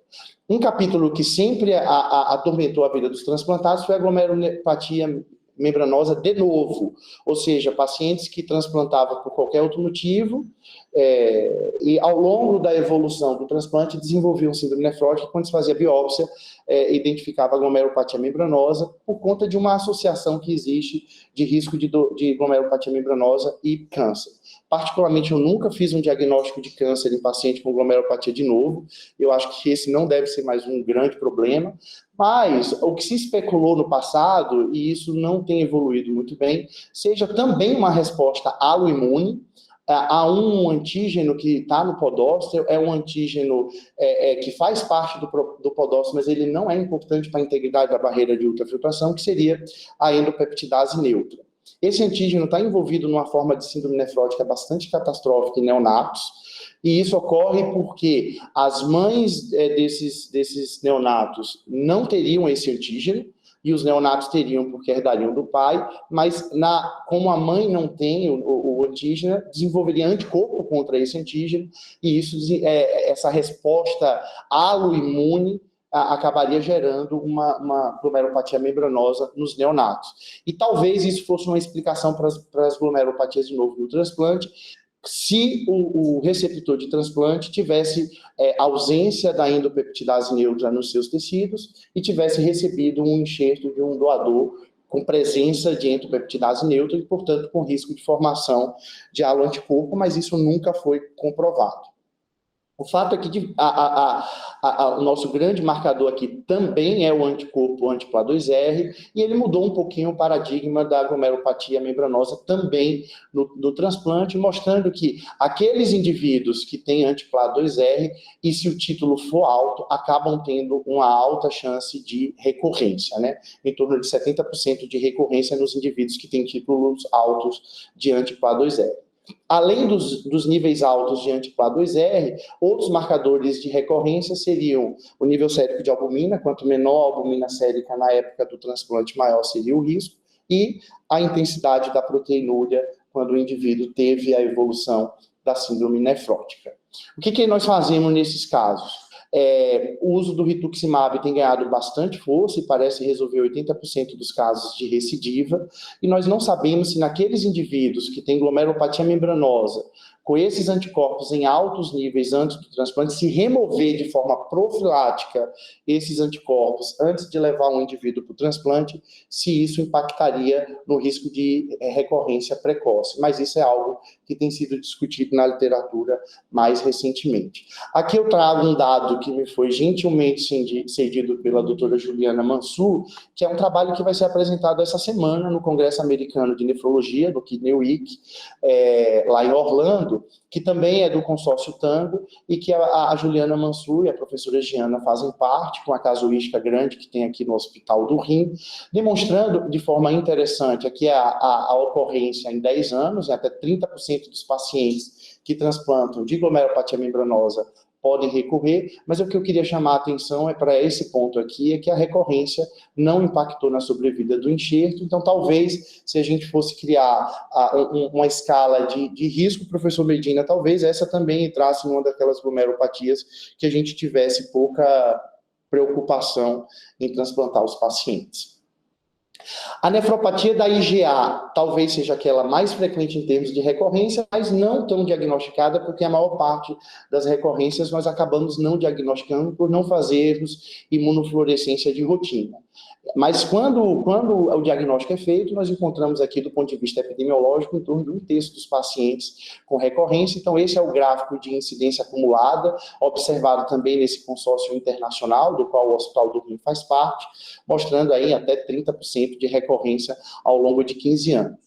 Um capítulo que sempre atormentou a vida dos transplantados foi a glomerulopatia membranosa de novo, ou seja, pacientes que transplantavam por qualquer outro motivo e ao longo da evolução do transplante desenvolviam síndrome nefrótica. Quando se fazia biópsia, identificava a glomerulopatia membranosa por conta de uma associação que existe de risco de glomerulopatia membranosa e câncer. Particularmente, eu nunca fiz um diagnóstico de câncer em paciente com glomerulopatia de novo. Eu acho que esse não deve ser mais um grande problema. Mas o que se especulou no passado, e isso não tem evoluído muito bem, seja também uma resposta aloimune a um antígeno que está no podócito, é um antígeno que faz parte do podócito, mas ele não é importante para a integridade da barreira de ultrafiltração, que seria a endopeptidase neutra. Esse antígeno está envolvido numa forma de síndrome nefrótica bastante catastrófica em neonatos, e isso ocorre porque as mães desses neonatos não teriam esse antígeno, e os neonatos teriam porque herdariam do pai, mas como a mãe não tem o antígeno, desenvolveria anticorpo contra esse antígeno, e essa resposta aloimune acabaria gerando uma glomerulopatia membranosa nos neonatos. E talvez isso fosse uma explicação para as glomerulopatias de novo no transplante, se o receptor de transplante tivesse ausência da endopeptidase neutra nos seus tecidos e tivesse recebido um enxerto de um doador com presença de endopeptidase neutra e, portanto, com risco de formação de haloanticorpo, mas isso nunca foi comprovado. O fato é que o nosso grande marcador aqui também é o anticorpo anti-PLA2R, e ele mudou um pouquinho o paradigma da glomerulopatia membranosa também no transplante, mostrando que aqueles indivíduos que têm anti-PLA2R, e se o título for alto, acabam tendo uma alta chance de recorrência, né? Em torno de 70% de recorrência nos indivíduos que têm títulos altos de anti-PLA2R. Além dos níveis altos de anti-PLA2R, outros marcadores de recorrência seriam o nível sérico de albumina. Quanto menor a albumina sérica na época do transplante, maior seria o risco, e a intensidade da proteinúria quando o indivíduo teve a evolução da síndrome nefrótica. O que nós fazemos nesses casos? O uso do rituximab tem ganhado bastante força e parece resolver 80% dos casos de recidiva, e nós não sabemos se naqueles indivíduos que têm glomerulopatia membranosa, com esses anticorpos em altos níveis antes do transplante, se remover de forma profilática esses anticorpos antes de levar um indivíduo para o transplante, se isso impactaria no risco de recorrência precoce. Mas isso é algo que tem sido discutido na literatura mais recentemente. Aqui eu trago um dado que me foi gentilmente cedido pela doutora Juliana Mansur, que é um trabalho que vai ser apresentado essa semana no Congresso Americano de Nefrologia, do Kidney Week, lá em Orlando, Tango, que também é do consórcio Tango, e que a Juliana Mansur e a professora Giana fazem parte, com a casuística grande que tem aqui no Hospital do Rim, demonstrando de forma interessante aqui a ocorrência em 10 anos, até 30% dos pacientes que transplantam de glomerulopatia membranosa podem recorrer, mas o que eu queria chamar a atenção é para esse ponto aqui, é que a recorrência não impactou na sobrevida do enxerto. Então, talvez, se a gente fosse criar uma escala de risco, professor Medina, talvez essa também entrasse numa daquelas glomerulopatias que a gente tivesse pouca preocupação em transplantar os pacientes. A nefropatia da IgA talvez seja aquela mais frequente em termos de recorrência, mas não tão diagnosticada, porque a maior parte das recorrências nós acabamos não diagnosticando por não fazermos imunofluorescência de rotina. Mas quando o diagnóstico é feito, nós encontramos aqui, do ponto de vista epidemiológico, em torno de 1/3 dos pacientes com recorrência. Então, esse é o gráfico de incidência acumulada, observado também nesse consórcio internacional, do qual o Hospital do Rim faz parte, mostrando aí até 30% de recorrência ao longo de 15 anos.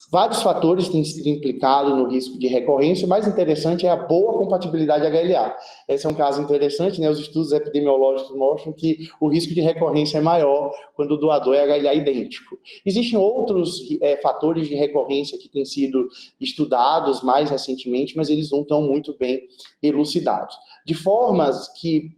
Vários fatores têm sido implicados no risco de recorrência. O mais interessante é a boa compatibilidade HLA. Esse é um caso interessante, né? Os estudos epidemiológicos mostram que o risco de recorrência é maior quando o doador é HLA idêntico. Existem outros fatores de recorrência que têm sido estudados mais recentemente, mas eles não estão muito bem elucidados. De formas que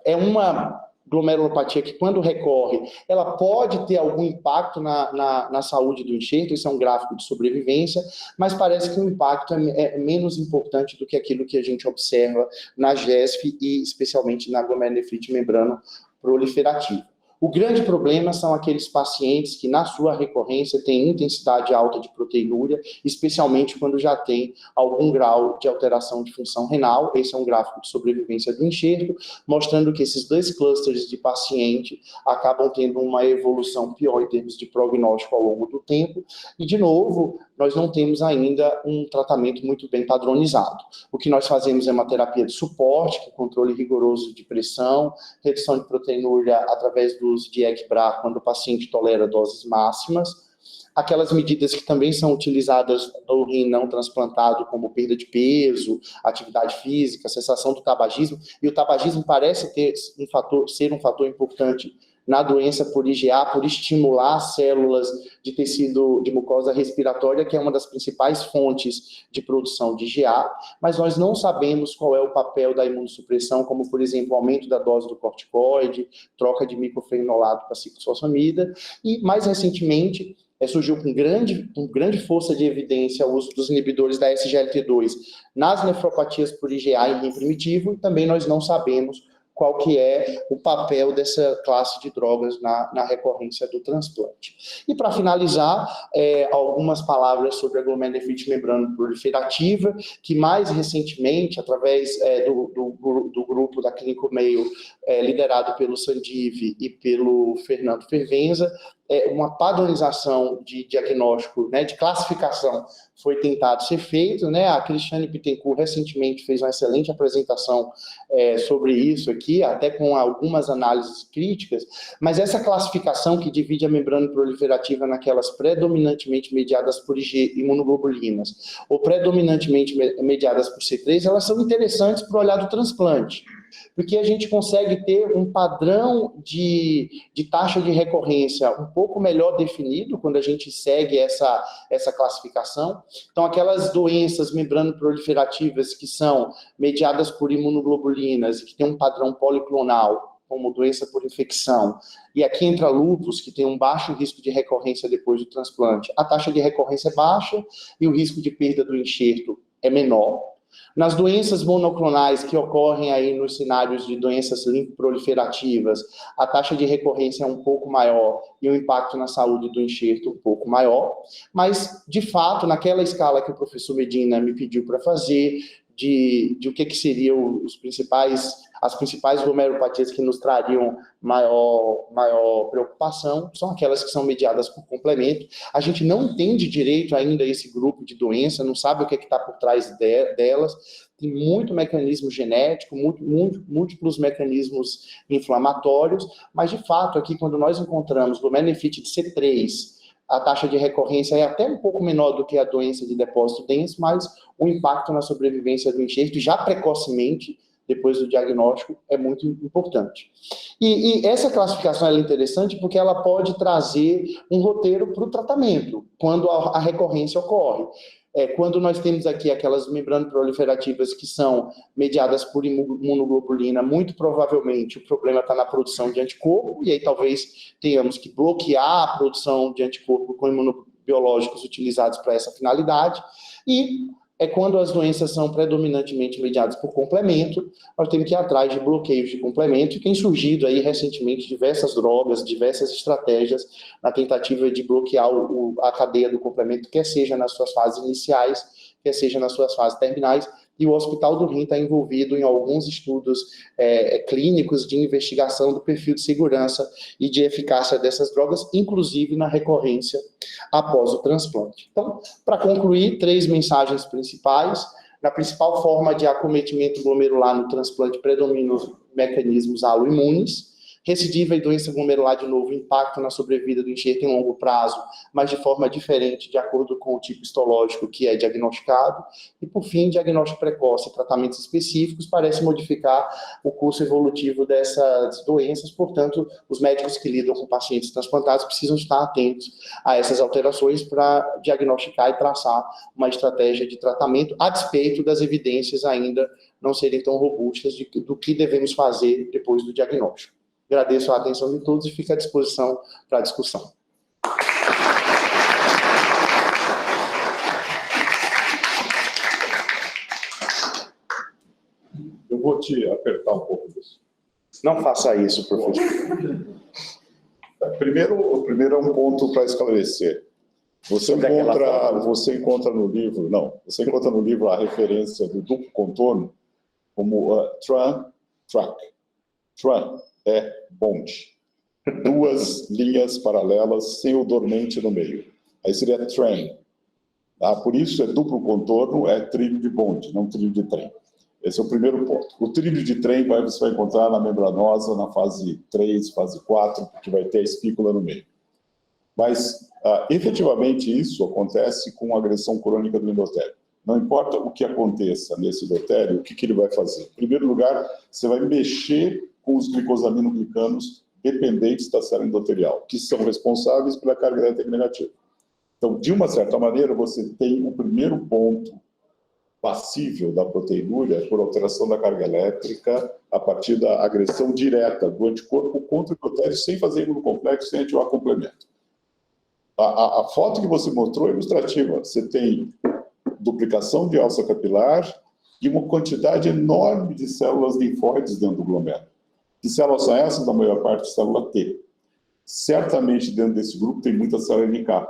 é uma glomerulopatia que, quando recorre, ela pode ter algum impacto na saúde do enxerto. Isso é um gráfico de sobrevivência, mas parece que o impacto é menos importante do que aquilo que a gente observa na GESF e especialmente na glomerulonefrite membrano-proliferativa. O grande problema são aqueles pacientes que, na sua recorrência, têm intensidade alta de proteinúria, especialmente quando já tem algum grau de alteração de função renal. Esse é um gráfico de sobrevivência do enxerto, mostrando que esses dois clusters de paciente acabam tendo uma evolução pior em termos de prognóstico ao longo do tempo. E, de novo, nós não temos ainda um tratamento muito bem padronizado. O que nós fazemos é uma terapia de suporte, com controle rigoroso de pressão, redução de proteinúria através do uso de EGBRA quando o paciente tolera doses máximas. Aquelas medidas que também são utilizadas no rim não transplantado, como perda de peso, atividade física, cessação do tabagismo, e o tabagismo parece ser um fator importante na doença por IgA, por estimular células de tecido de mucosa respiratória, que é uma das principais fontes de produção de IgA, mas nós não sabemos qual é o papel da imunossupressão, como, por exemplo, o aumento da dose do corticoide, troca de microfenolato para ciclofosfamida, e, mais recentemente, surgiu com grande força de evidência o uso dos inibidores da SGLT2 nas nefropatias por IgA em rim primitivo, e também nós não sabemos qual que é o papel dessa classe de drogas na recorrência do transplante. E, para finalizar, algumas palavras sobre a glomerulonefrite membrano-proliferativa, que mais recentemente, através do grupo da Clínico Mayo, liderado pelo Sandiv e pelo Fernando Fervenza, uma padronização de diagnóstico, né, de classificação, foi tentado ser feito, né? A Cristiane Bittencourt recentemente fez uma excelente apresentação sobre isso aqui, até com algumas análises críticas, mas essa classificação que divide a membrana proliferativa naquelas predominantemente mediadas por imunoglobulinas ou predominantemente mediadas por C3, elas são interessantes para o olhar do transplante, porque a gente consegue ter um padrão de taxa de recorrência um pouco melhor definido quando a gente segue essa classificação. Então, aquelas doenças membrano-proliferativas que são mediadas por imunoglobulinas e que tem um padrão policlonal, como doença por infecção, e aqui entra lúpus, que tem um baixo risco de recorrência depois do transplante, a taxa de recorrência é baixa e o risco de perda do enxerto é menor. Nas doenças monoclonais que ocorrem aí nos cenários de doenças linfoproliferativas, a taxa de recorrência é um pouco maior e o impacto na saúde do enxerto um pouco maior, mas, de fato, naquela escala que o professor Medina me pediu para fazer, de o que seriam as principais glomerulopatias que nos trariam maior preocupação, são aquelas que são mediadas por complemento. A gente não entende direito ainda esse grupo de doença, não sabe o que está por trás delas, tem muito mecanismo genético, múltiplos mecanismos inflamatórios, mas, de fato, aqui, quando nós encontramos glomerulonefrite de C3, a taxa de recorrência é até um pouco menor do que a doença de depósito denso, mas o impacto na sobrevivência do enxerto, já precocemente, depois do diagnóstico, é muito importante. E essa classificação é interessante porque ela pode trazer um roteiro para o tratamento, quando a recorrência ocorre. Quando nós temos aqui aquelas membranas proliferativas que são mediadas por imunoglobulina, muito provavelmente o problema está na produção de anticorpo, e aí talvez tenhamos que bloquear a produção de anticorpo com imunobiológicos utilizados para essa finalidade, e quando as doenças são predominantemente mediadas por complemento, nós temos que ir atrás de bloqueios de complemento, e tem surgido aí recentemente diversas drogas, diversas estratégias na tentativa de bloquear a cadeia do complemento, quer seja nas suas fases iniciais, quer seja nas suas fases terminais, e o Hospital do Rim está envolvido em alguns estudos clínicos de investigação do perfil de segurança e de eficácia dessas drogas, inclusive na recorrência após o transplante. Então, para concluir, 3 mensagens principais. Na principal forma de acometimento glomerular no transplante predominam os mecanismos aloimunes. Recidiva e doença glomerular, de novo, impactam na sobrevida do enxerto em longo prazo, mas de forma diferente, de acordo com o tipo histológico que é diagnosticado. E, por fim, diagnóstico precoce e tratamentos específicos parecem modificar o curso evolutivo dessas doenças. Portanto, os médicos que lidam com pacientes transplantados precisam estar atentos a essas alterações para diagnosticar e traçar uma estratégia de tratamento, a despeito das evidências ainda não serem tão robustas do que devemos fazer depois do diagnóstico. Agradeço a atenção de todos e fico à disposição para a discussão. Eu vou te apertar um pouco disso. Não faça isso, professor. Primeiro é um ponto para esclarecer. Você encontra no livro a referência do duplo contorno como track. Tran é bonde. 2 linhas paralelas sem o dormente no meio. Aí seria train. Por isso, duplo contorno é trilho de bonde, não trilho de trem. Esse é o primeiro ponto. O trilho de trem você vai encontrar na membranosa, na fase 3, fase 4, porque vai ter a espícula no meio. Mas, efetivamente, isso acontece com agressão crônica do endotélio. Não importa o que aconteça nesse endotélio, o que ele vai fazer? Em primeiro lugar, você vai mexer com os glicosaminoglicanos dependentes da célula endotelial, que são responsáveis pela carga elétrica negativa. Então, de uma certa maneira, você tem o primeiro ponto passível da proteinúria por alteração da carga elétrica a partir da agressão direta do anticorpo contra o endotélio sem fazer imunocomplexo, sem ativar complemento. A foto que você mostrou é ilustrativa. Você tem duplicação de alça capilar e uma quantidade enorme de células linfóides dentro do glomérulo. Que células são essas? Da maior parte, célula T. Certamente, dentro desse grupo, tem muita célula NK.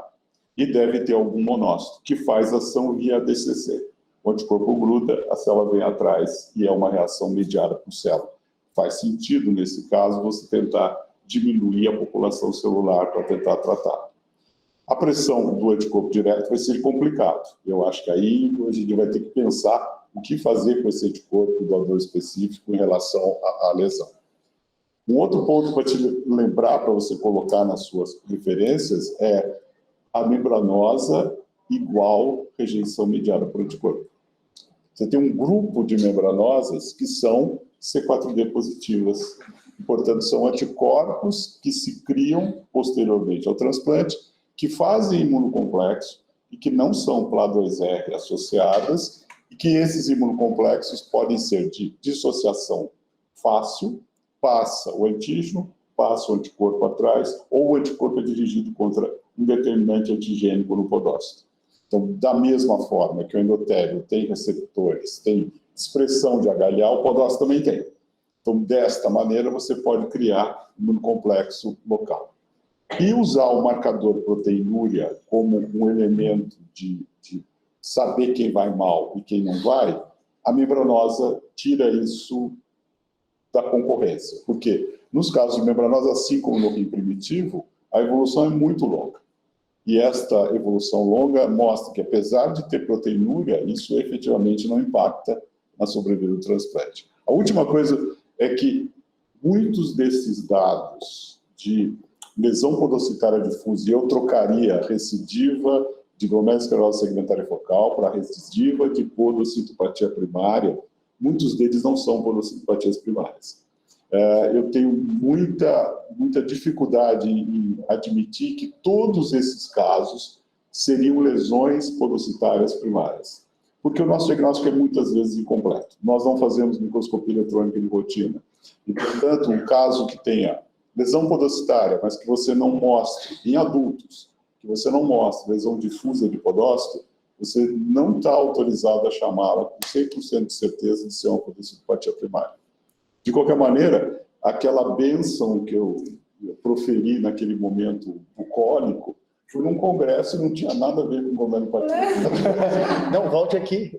E deve ter algum monócito, que faz ação via DCC. O anticorpo gruda, a célula vem atrás e é uma reação mediada por célula. Faz sentido, nesse caso, você tentar diminuir a população celular para tentar tratar. A pressão do anticorpo direto vai ser complicado. Eu acho que aí a gente vai ter que pensar o que fazer com esse anticorpo doador específico em relação à lesão. Um outro ponto para te lembrar, para você colocar nas suas referências, é a membranosa igual rejeição mediada por anticorpo. Você tem um grupo de membranosas que são C4d positivas. Portanto, são anticorpos que se criam posteriormente ao transplante, que fazem imunocomplexo e que não são PLA2R associadas, e que esses imunocomplexos podem ser de dissociação fácil, passa o antígeno, passa o anticorpo atrás, ou o anticorpo é dirigido contra um determinante antigênico no podócito. Então, da mesma forma que o endotélio tem receptores, tem expressão de HLA, o podócito também tem. Então, desta maneira, você pode criar um imunocomplexo local. E usar o marcador proteinúria como um elemento de saber quem vai mal e quem não vai, a membranosa tira isso da concorrência. Porque, nos casos de membranosa, assim como no rim primitivo, a evolução é muito longa. E esta evolução longa mostra que, apesar de ter proteinúria, isso efetivamente não impacta na sobrevida do transplante. A última coisa é que muitos desses dados de lesão podocitária difusa, e eu trocaria recidiva de glomerulosclerose segmentária focal para recidiva de podocitopatia primária. Muitos deles não são podocitopatias primárias. Eu tenho muita dificuldade em admitir que todos esses casos seriam lesões podocitárias primárias, porque o nosso diagnóstico é muitas vezes incompleto. Nós não fazemos microscopia eletrônica de rotina. E, portanto, um caso que tenha lesão podocitária, mas que você não mostre, em adultos, que você não mostre lesão difusa de podócito, você não está autorizado a chamá-la com 100% de certeza de ser uma podocitopatia primária. De qualquer maneira, aquela bênção que eu proferi naquele momento bucólico, fui num congresso e não tinha nada a ver com glomerulopatia. Não, volte aqui.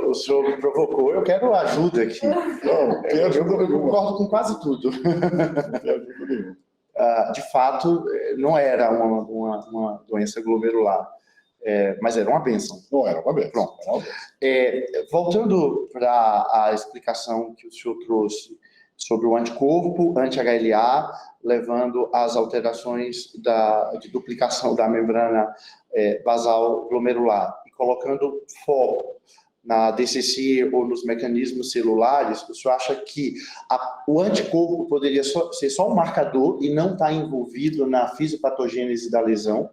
O senhor me provocou, eu quero ajuda aqui. Não, tem ajuda Eu concordo com quase tudo. Não tem ajuda nenhuma. De fato, não era uma doença glomerular, mas era uma bênção. Não era uma bênção. Pronto. Era uma bênção. Voltando para a explicação que o senhor trouxe sobre o anticorpo anti-HLA, levando às alterações de duplicação da membrana basal glomerular e colocando foco na DCC ou nos mecanismos celulares, o senhor acha que o anticorpo poderia ser só um marcador e não estar envolvido na fisiopatogênese da lesão?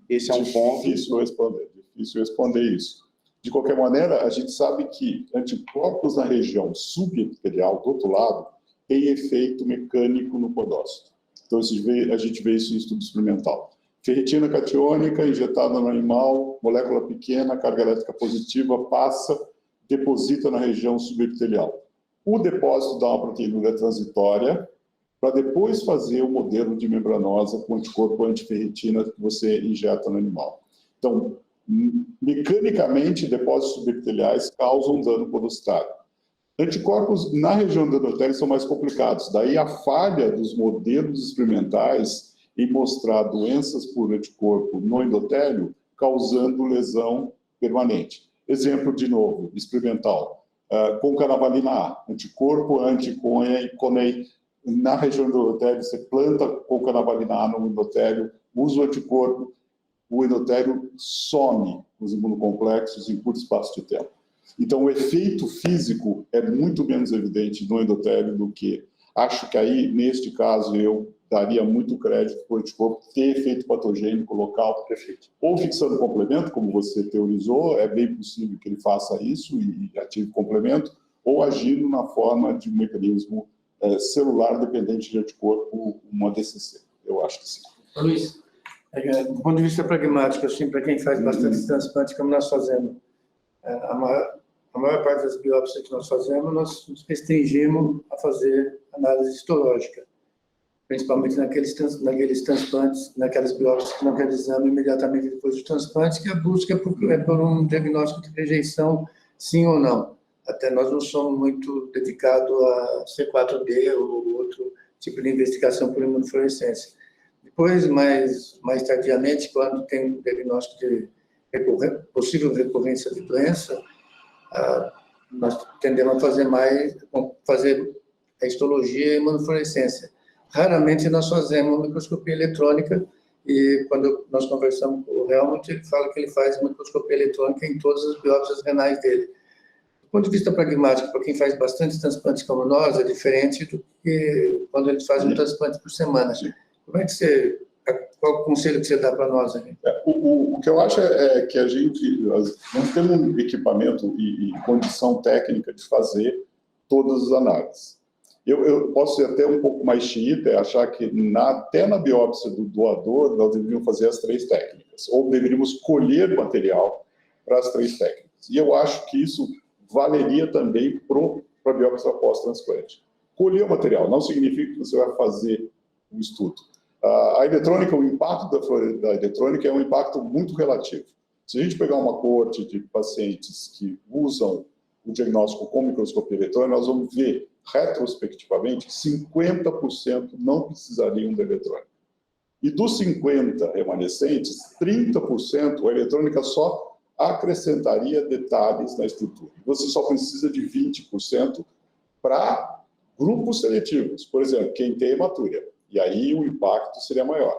Esse é um ponto. Difícil responder isso. De qualquer maneira, a gente sabe que anticorpos na região subepitelial, do outro lado, tem efeito mecânico no podócito. Então, a gente vê isso em estudo experimental. Ferritina catiônica injetada no animal, molécula pequena, carga elétrica positiva, passa, deposita na região subepitelial. O depósito dá uma proteína transitória para depois fazer o modelo de membranosa com anticorpo antiferritina que você injeta no animal. Então, mecanicamente, depósitos subepiteliais causam dano podocitário. Anticorpos na região do endotélio são mais complicados. Daí a falha dos modelos experimentais em mostrar doenças por anticorpo no endotélio, causando lesão permanente. Exemplo, de novo, experimental. Concanavalina A, anticorpo anti-CONEI. Na região do endotélio, você planta concanavalina A no endotélio, usa o anticorpo, o endotélio some os imunocomplexos em curto espaço de tempo. Então, o efeito físico é muito menos evidente no endotélio do que... Acho que aí, neste caso, eu daria muito crédito para o anticorpo ter efeito patogênico local. Perfeito. Ou fixando complemento, como você teorizou, é bem possível que ele faça isso e ative complemento, ou agindo na forma de um mecanismo celular dependente de anticorpo, uma DCC. Eu acho que sim. Luiz, do ponto de vista pragmático, assim, para quem faz bastante transplante, como nós fazemos, a maior parte das biópsias que nós fazemos, nós nos restringimos a fazer análise histológica, principalmente naqueles transplantes, naquelas biópsias que nós realizamos imediatamente depois do transplante, que a busca é por um diagnóstico de rejeição, sim ou não. Até nós não somos muito dedicados a C4D ou outro tipo de investigação por imunofluorescência. Depois, mais tardiamente, quando tem um diagnóstico de possível recorrência de doença, nós tendemos a fazer a histologia e imunofluorescência. Raramente nós fazemos microscopia eletrônica, e quando nós conversamos com o Helmut, ele fala que ele faz microscopia eletrônica em todas as biópsias renais dele. Do ponto de vista pragmático, para quem faz bastante transplantes como nós, é diferente do que quando eles fazem um transplante por semana. Como é que qual o conselho que você dá para nós aqui? O que eu acho é que nós temos um equipamento e condição técnica de fazer todas as análises. Eu posso ser até um pouco mais xiita e achar que até na biópsia do doador nós deveríamos fazer as 3 técnicas, ou deveríamos colher material para as 3 técnicas. E eu acho que isso valeria também para a biópsia pós-transplante. Colher o material não significa que você vai fazer um estudo. A eletrônica, o impacto da eletrônica é um impacto muito relativo. Se a gente pegar uma coorte de pacientes que usam o diagnóstico com microscopia eletrônica, nós vamos ver, retrospectivamente, que 50% não precisariam da eletrônica. E dos 50 remanescentes, 30% a eletrônica só acrescentaria detalhes na estrutura. Você só precisa de 20% para grupos seletivos. Por exemplo, quem tem hematúria. E aí o impacto seria maior.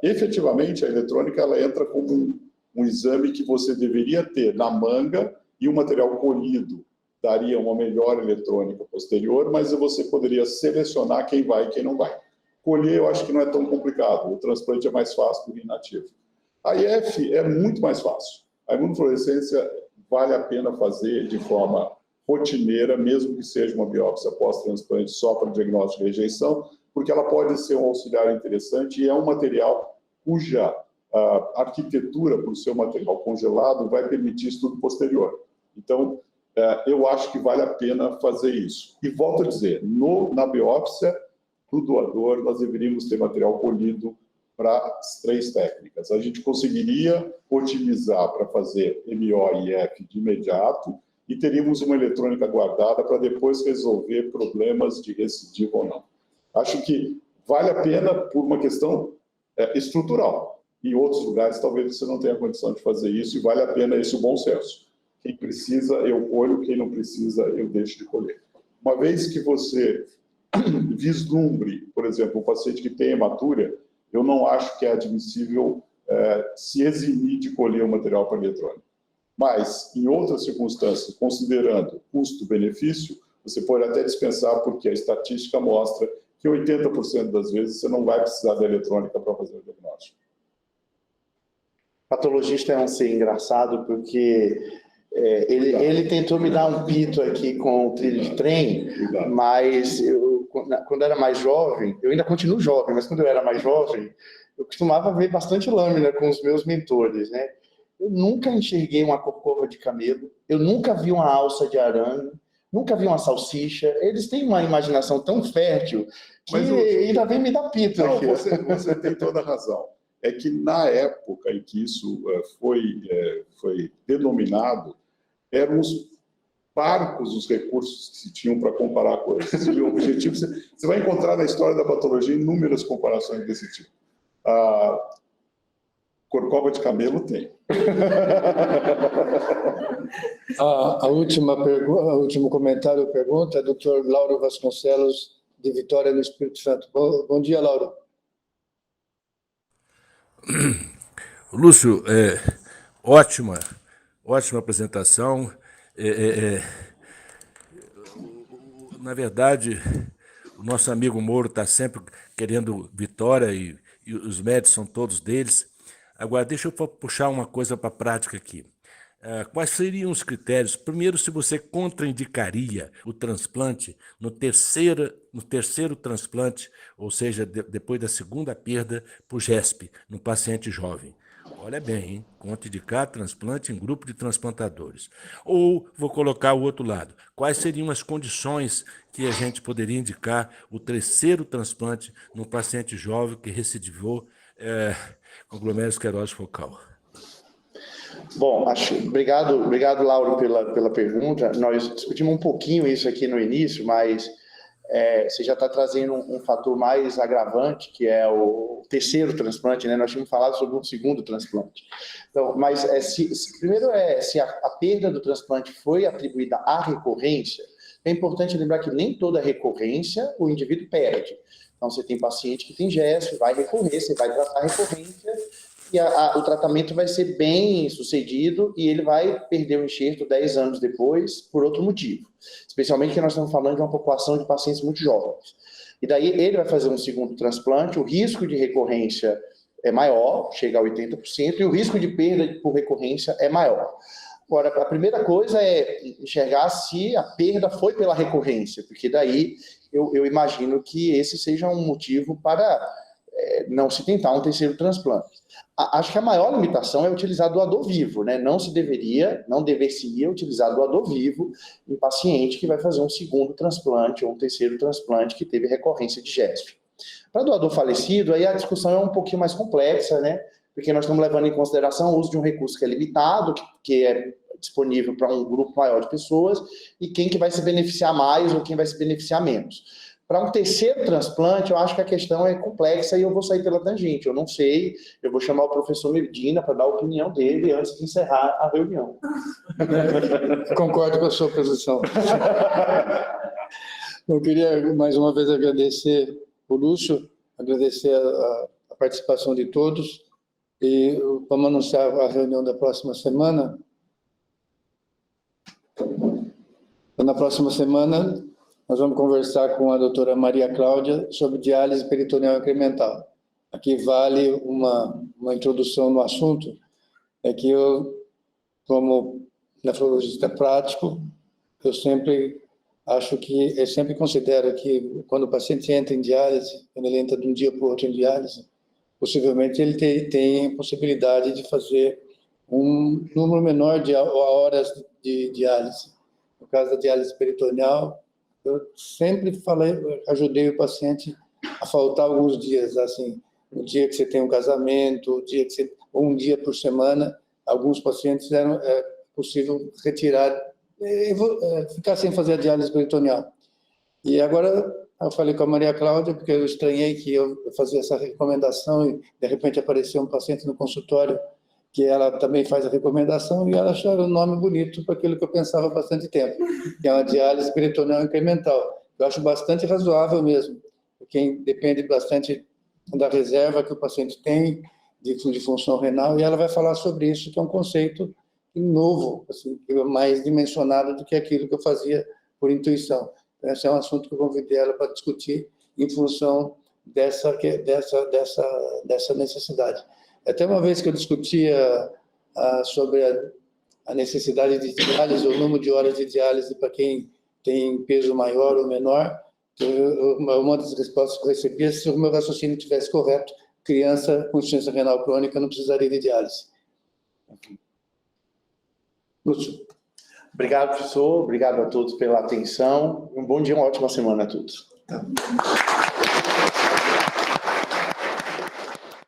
Efetivamente, a eletrônica ela entra como um exame que você deveria ter na manga e o material colhido daria uma melhor eletrônica posterior, mas você poderia selecionar quem vai e quem não vai. Colher, eu acho que não é tão complicado. O transplante é mais fácil do rim nativo. A IF é muito mais fácil. A imunofluorescência vale a pena fazer de forma rotineira, mesmo que seja uma biópsia pós-transplante só para diagnóstico de rejeição, porque ela pode ser um auxiliar interessante e é um material cuja arquitetura, por ser um material congelado, vai permitir estudo posterior. Então, eu acho que vale a pena fazer isso. E volto a dizer, na biópsia do doador, nós deveríamos ter material colhido para as 3 técnicas. A gente conseguiria otimizar para fazer MO e IF de imediato e teríamos uma eletrônica guardada para depois resolver problemas de recidiva ou não. Acho que vale a pena por uma questão estrutural. Em outros lugares, talvez você não tenha condição de fazer isso e vale a pena esse bom senso. Quem precisa, eu colho, quem não precisa, eu deixo de colher. Uma vez que você vislumbre, por exemplo, um paciente que tem hematúria, eu não acho que é admissível se eximir de colher o material para eletrônica. Mas, em outras circunstâncias, considerando custo-benefício, você pode até dispensar, porque a estatística mostra que 80% das vezes você não vai precisar da eletrônica para fazer o diagnóstico. Patologista é um ser engraçado, porque ele tentou me dar um pito aqui com o trilho de trem, mas quando era mais jovem, eu ainda continuo jovem, mas quando eu era mais jovem, eu costumava ver bastante lâmina com os meus mentores, né? Eu nunca enxerguei uma corcova de camelo, eu nunca vi uma alça de arame, nunca vi uma salsicha. Eles têm uma imaginação tão fértil que ainda vem me dar pito aqui. Você tem toda a razão. É que na época em que isso foi denominado, eram os parcos os recursos que se tinham para comparar coisas. O objetivo, você vai encontrar na história da patologia inúmeras comparações desse tipo. Corcova de camelo tem. O último comentário ou pergunta é do Dr. Lauro Vasconcelos, de Vitória, no Espírito Santo. Bom dia, Lauro. Lúcio, ótima apresentação. Na verdade, o nosso amigo Moro está sempre querendo vitória e os méritos são todos deles. Agora, deixa eu puxar uma coisa para a prática aqui. Quais seriam os critérios? Primeiro, se você contraindicaria o transplante no terceiro transplante, ou seja, depois da segunda perda por GESP, no paciente jovem. Olha bem, hein? Contraindicar transplante em grupo de transplantadores. Ou, vou colocar o outro lado, quais seriam as condições que a gente poderia indicar o terceiro transplante no paciente jovem que recidivou com glomerulosclerose focal? Bom, obrigado, Lauro, pela pergunta. Nós discutimos um pouquinho isso aqui no início, mas você já está trazendo um fator mais agravante, que é o terceiro transplante, né? Nós tínhamos falado sobre um segundo transplante. Então, mas primeiro se a perda do transplante foi atribuída à recorrência, é importante lembrar que nem toda recorrência o indivíduo perde. Então, você tem paciente que tem GESP, vai recorrer, você vai tratar a recorrência, e o tratamento vai ser bem sucedido e ele vai perder o enxerto 10 anos depois por outro motivo. Especialmente que nós estamos falando de uma população de pacientes muito jovens. E daí ele vai fazer um segundo transplante, o risco de recorrência é maior, chega a 80%, e o risco de perda por recorrência é maior. Agora, a primeira coisa é enxergar se a perda foi pela recorrência, porque daí eu imagino que esse seja um motivo para não se tentar um terceiro transplante. Acho que a maior limitação é utilizar doador vivo, né? Não deveria utilizar doador vivo em paciente que vai fazer um segundo transplante ou um terceiro transplante que teve recorrência de GESP. Para doador falecido, aí a discussão é um pouquinho mais complexa, né? Porque nós estamos levando em consideração o uso de um recurso que é limitado, que é disponível para um grupo maior de pessoas, e quem que vai se beneficiar mais ou quem vai se beneficiar menos. Para um terceiro transplante, eu acho que a questão é complexa e eu vou sair pela tangente. Eu não sei, eu vou chamar o professor Medina para dar a opinião dele antes de encerrar a reunião. Concordo com a sua posição. Eu queria, mais uma vez, agradecer o Lúcio, agradecer a participação de todos e vamos anunciar a reunião da próxima semana. Na próxima semana, nós vamos conversar com a doutora Maria Cláudia sobre diálise peritoneal incremental. Aqui vale uma introdução no assunto, é que eu, como nefrologista prático, eu sempre considero que quando o paciente entra em diálise, quando ele entra de um dia para o outro em diálise, possivelmente ele tem possibilidade de fazer um número menor de horas de diálise. No caso da diálise peritoneal, eu sempre ajudei o paciente a faltar alguns dias, assim, o dia que você tem um casamento, um dia por semana, alguns pacientes é possível retirar, ficar sem fazer a diálise peritoneal. E agora eu falei com a Maria Cláudia, porque eu estranhei que eu fazia essa recomendação e de repente apareceu um paciente no consultório que ela também faz a recomendação e ela achou o nome bonito para aquilo que eu pensava há bastante tempo, que é uma diálise peritoneal incremental. Eu acho bastante razoável mesmo, porque depende bastante da reserva que o paciente tem de função renal, e ela vai falar sobre isso, que é um conceito novo, assim, mais dimensionado do que aquilo que eu fazia por intuição. Então, esse é um assunto que eu convidei ela para discutir em função dessa necessidade. Até uma vez que eu discutia sobre a necessidade de diálise, o número de horas de diálise para quem tem peso maior ou menor, uma das respostas que eu recebia, se o meu raciocínio estivesse correto, criança com insuficiência renal crônica não precisaria de diálise. Lúcio. Obrigado, professor. Obrigado a todos pela atenção. Um bom dia, uma ótima semana a todos. Tá.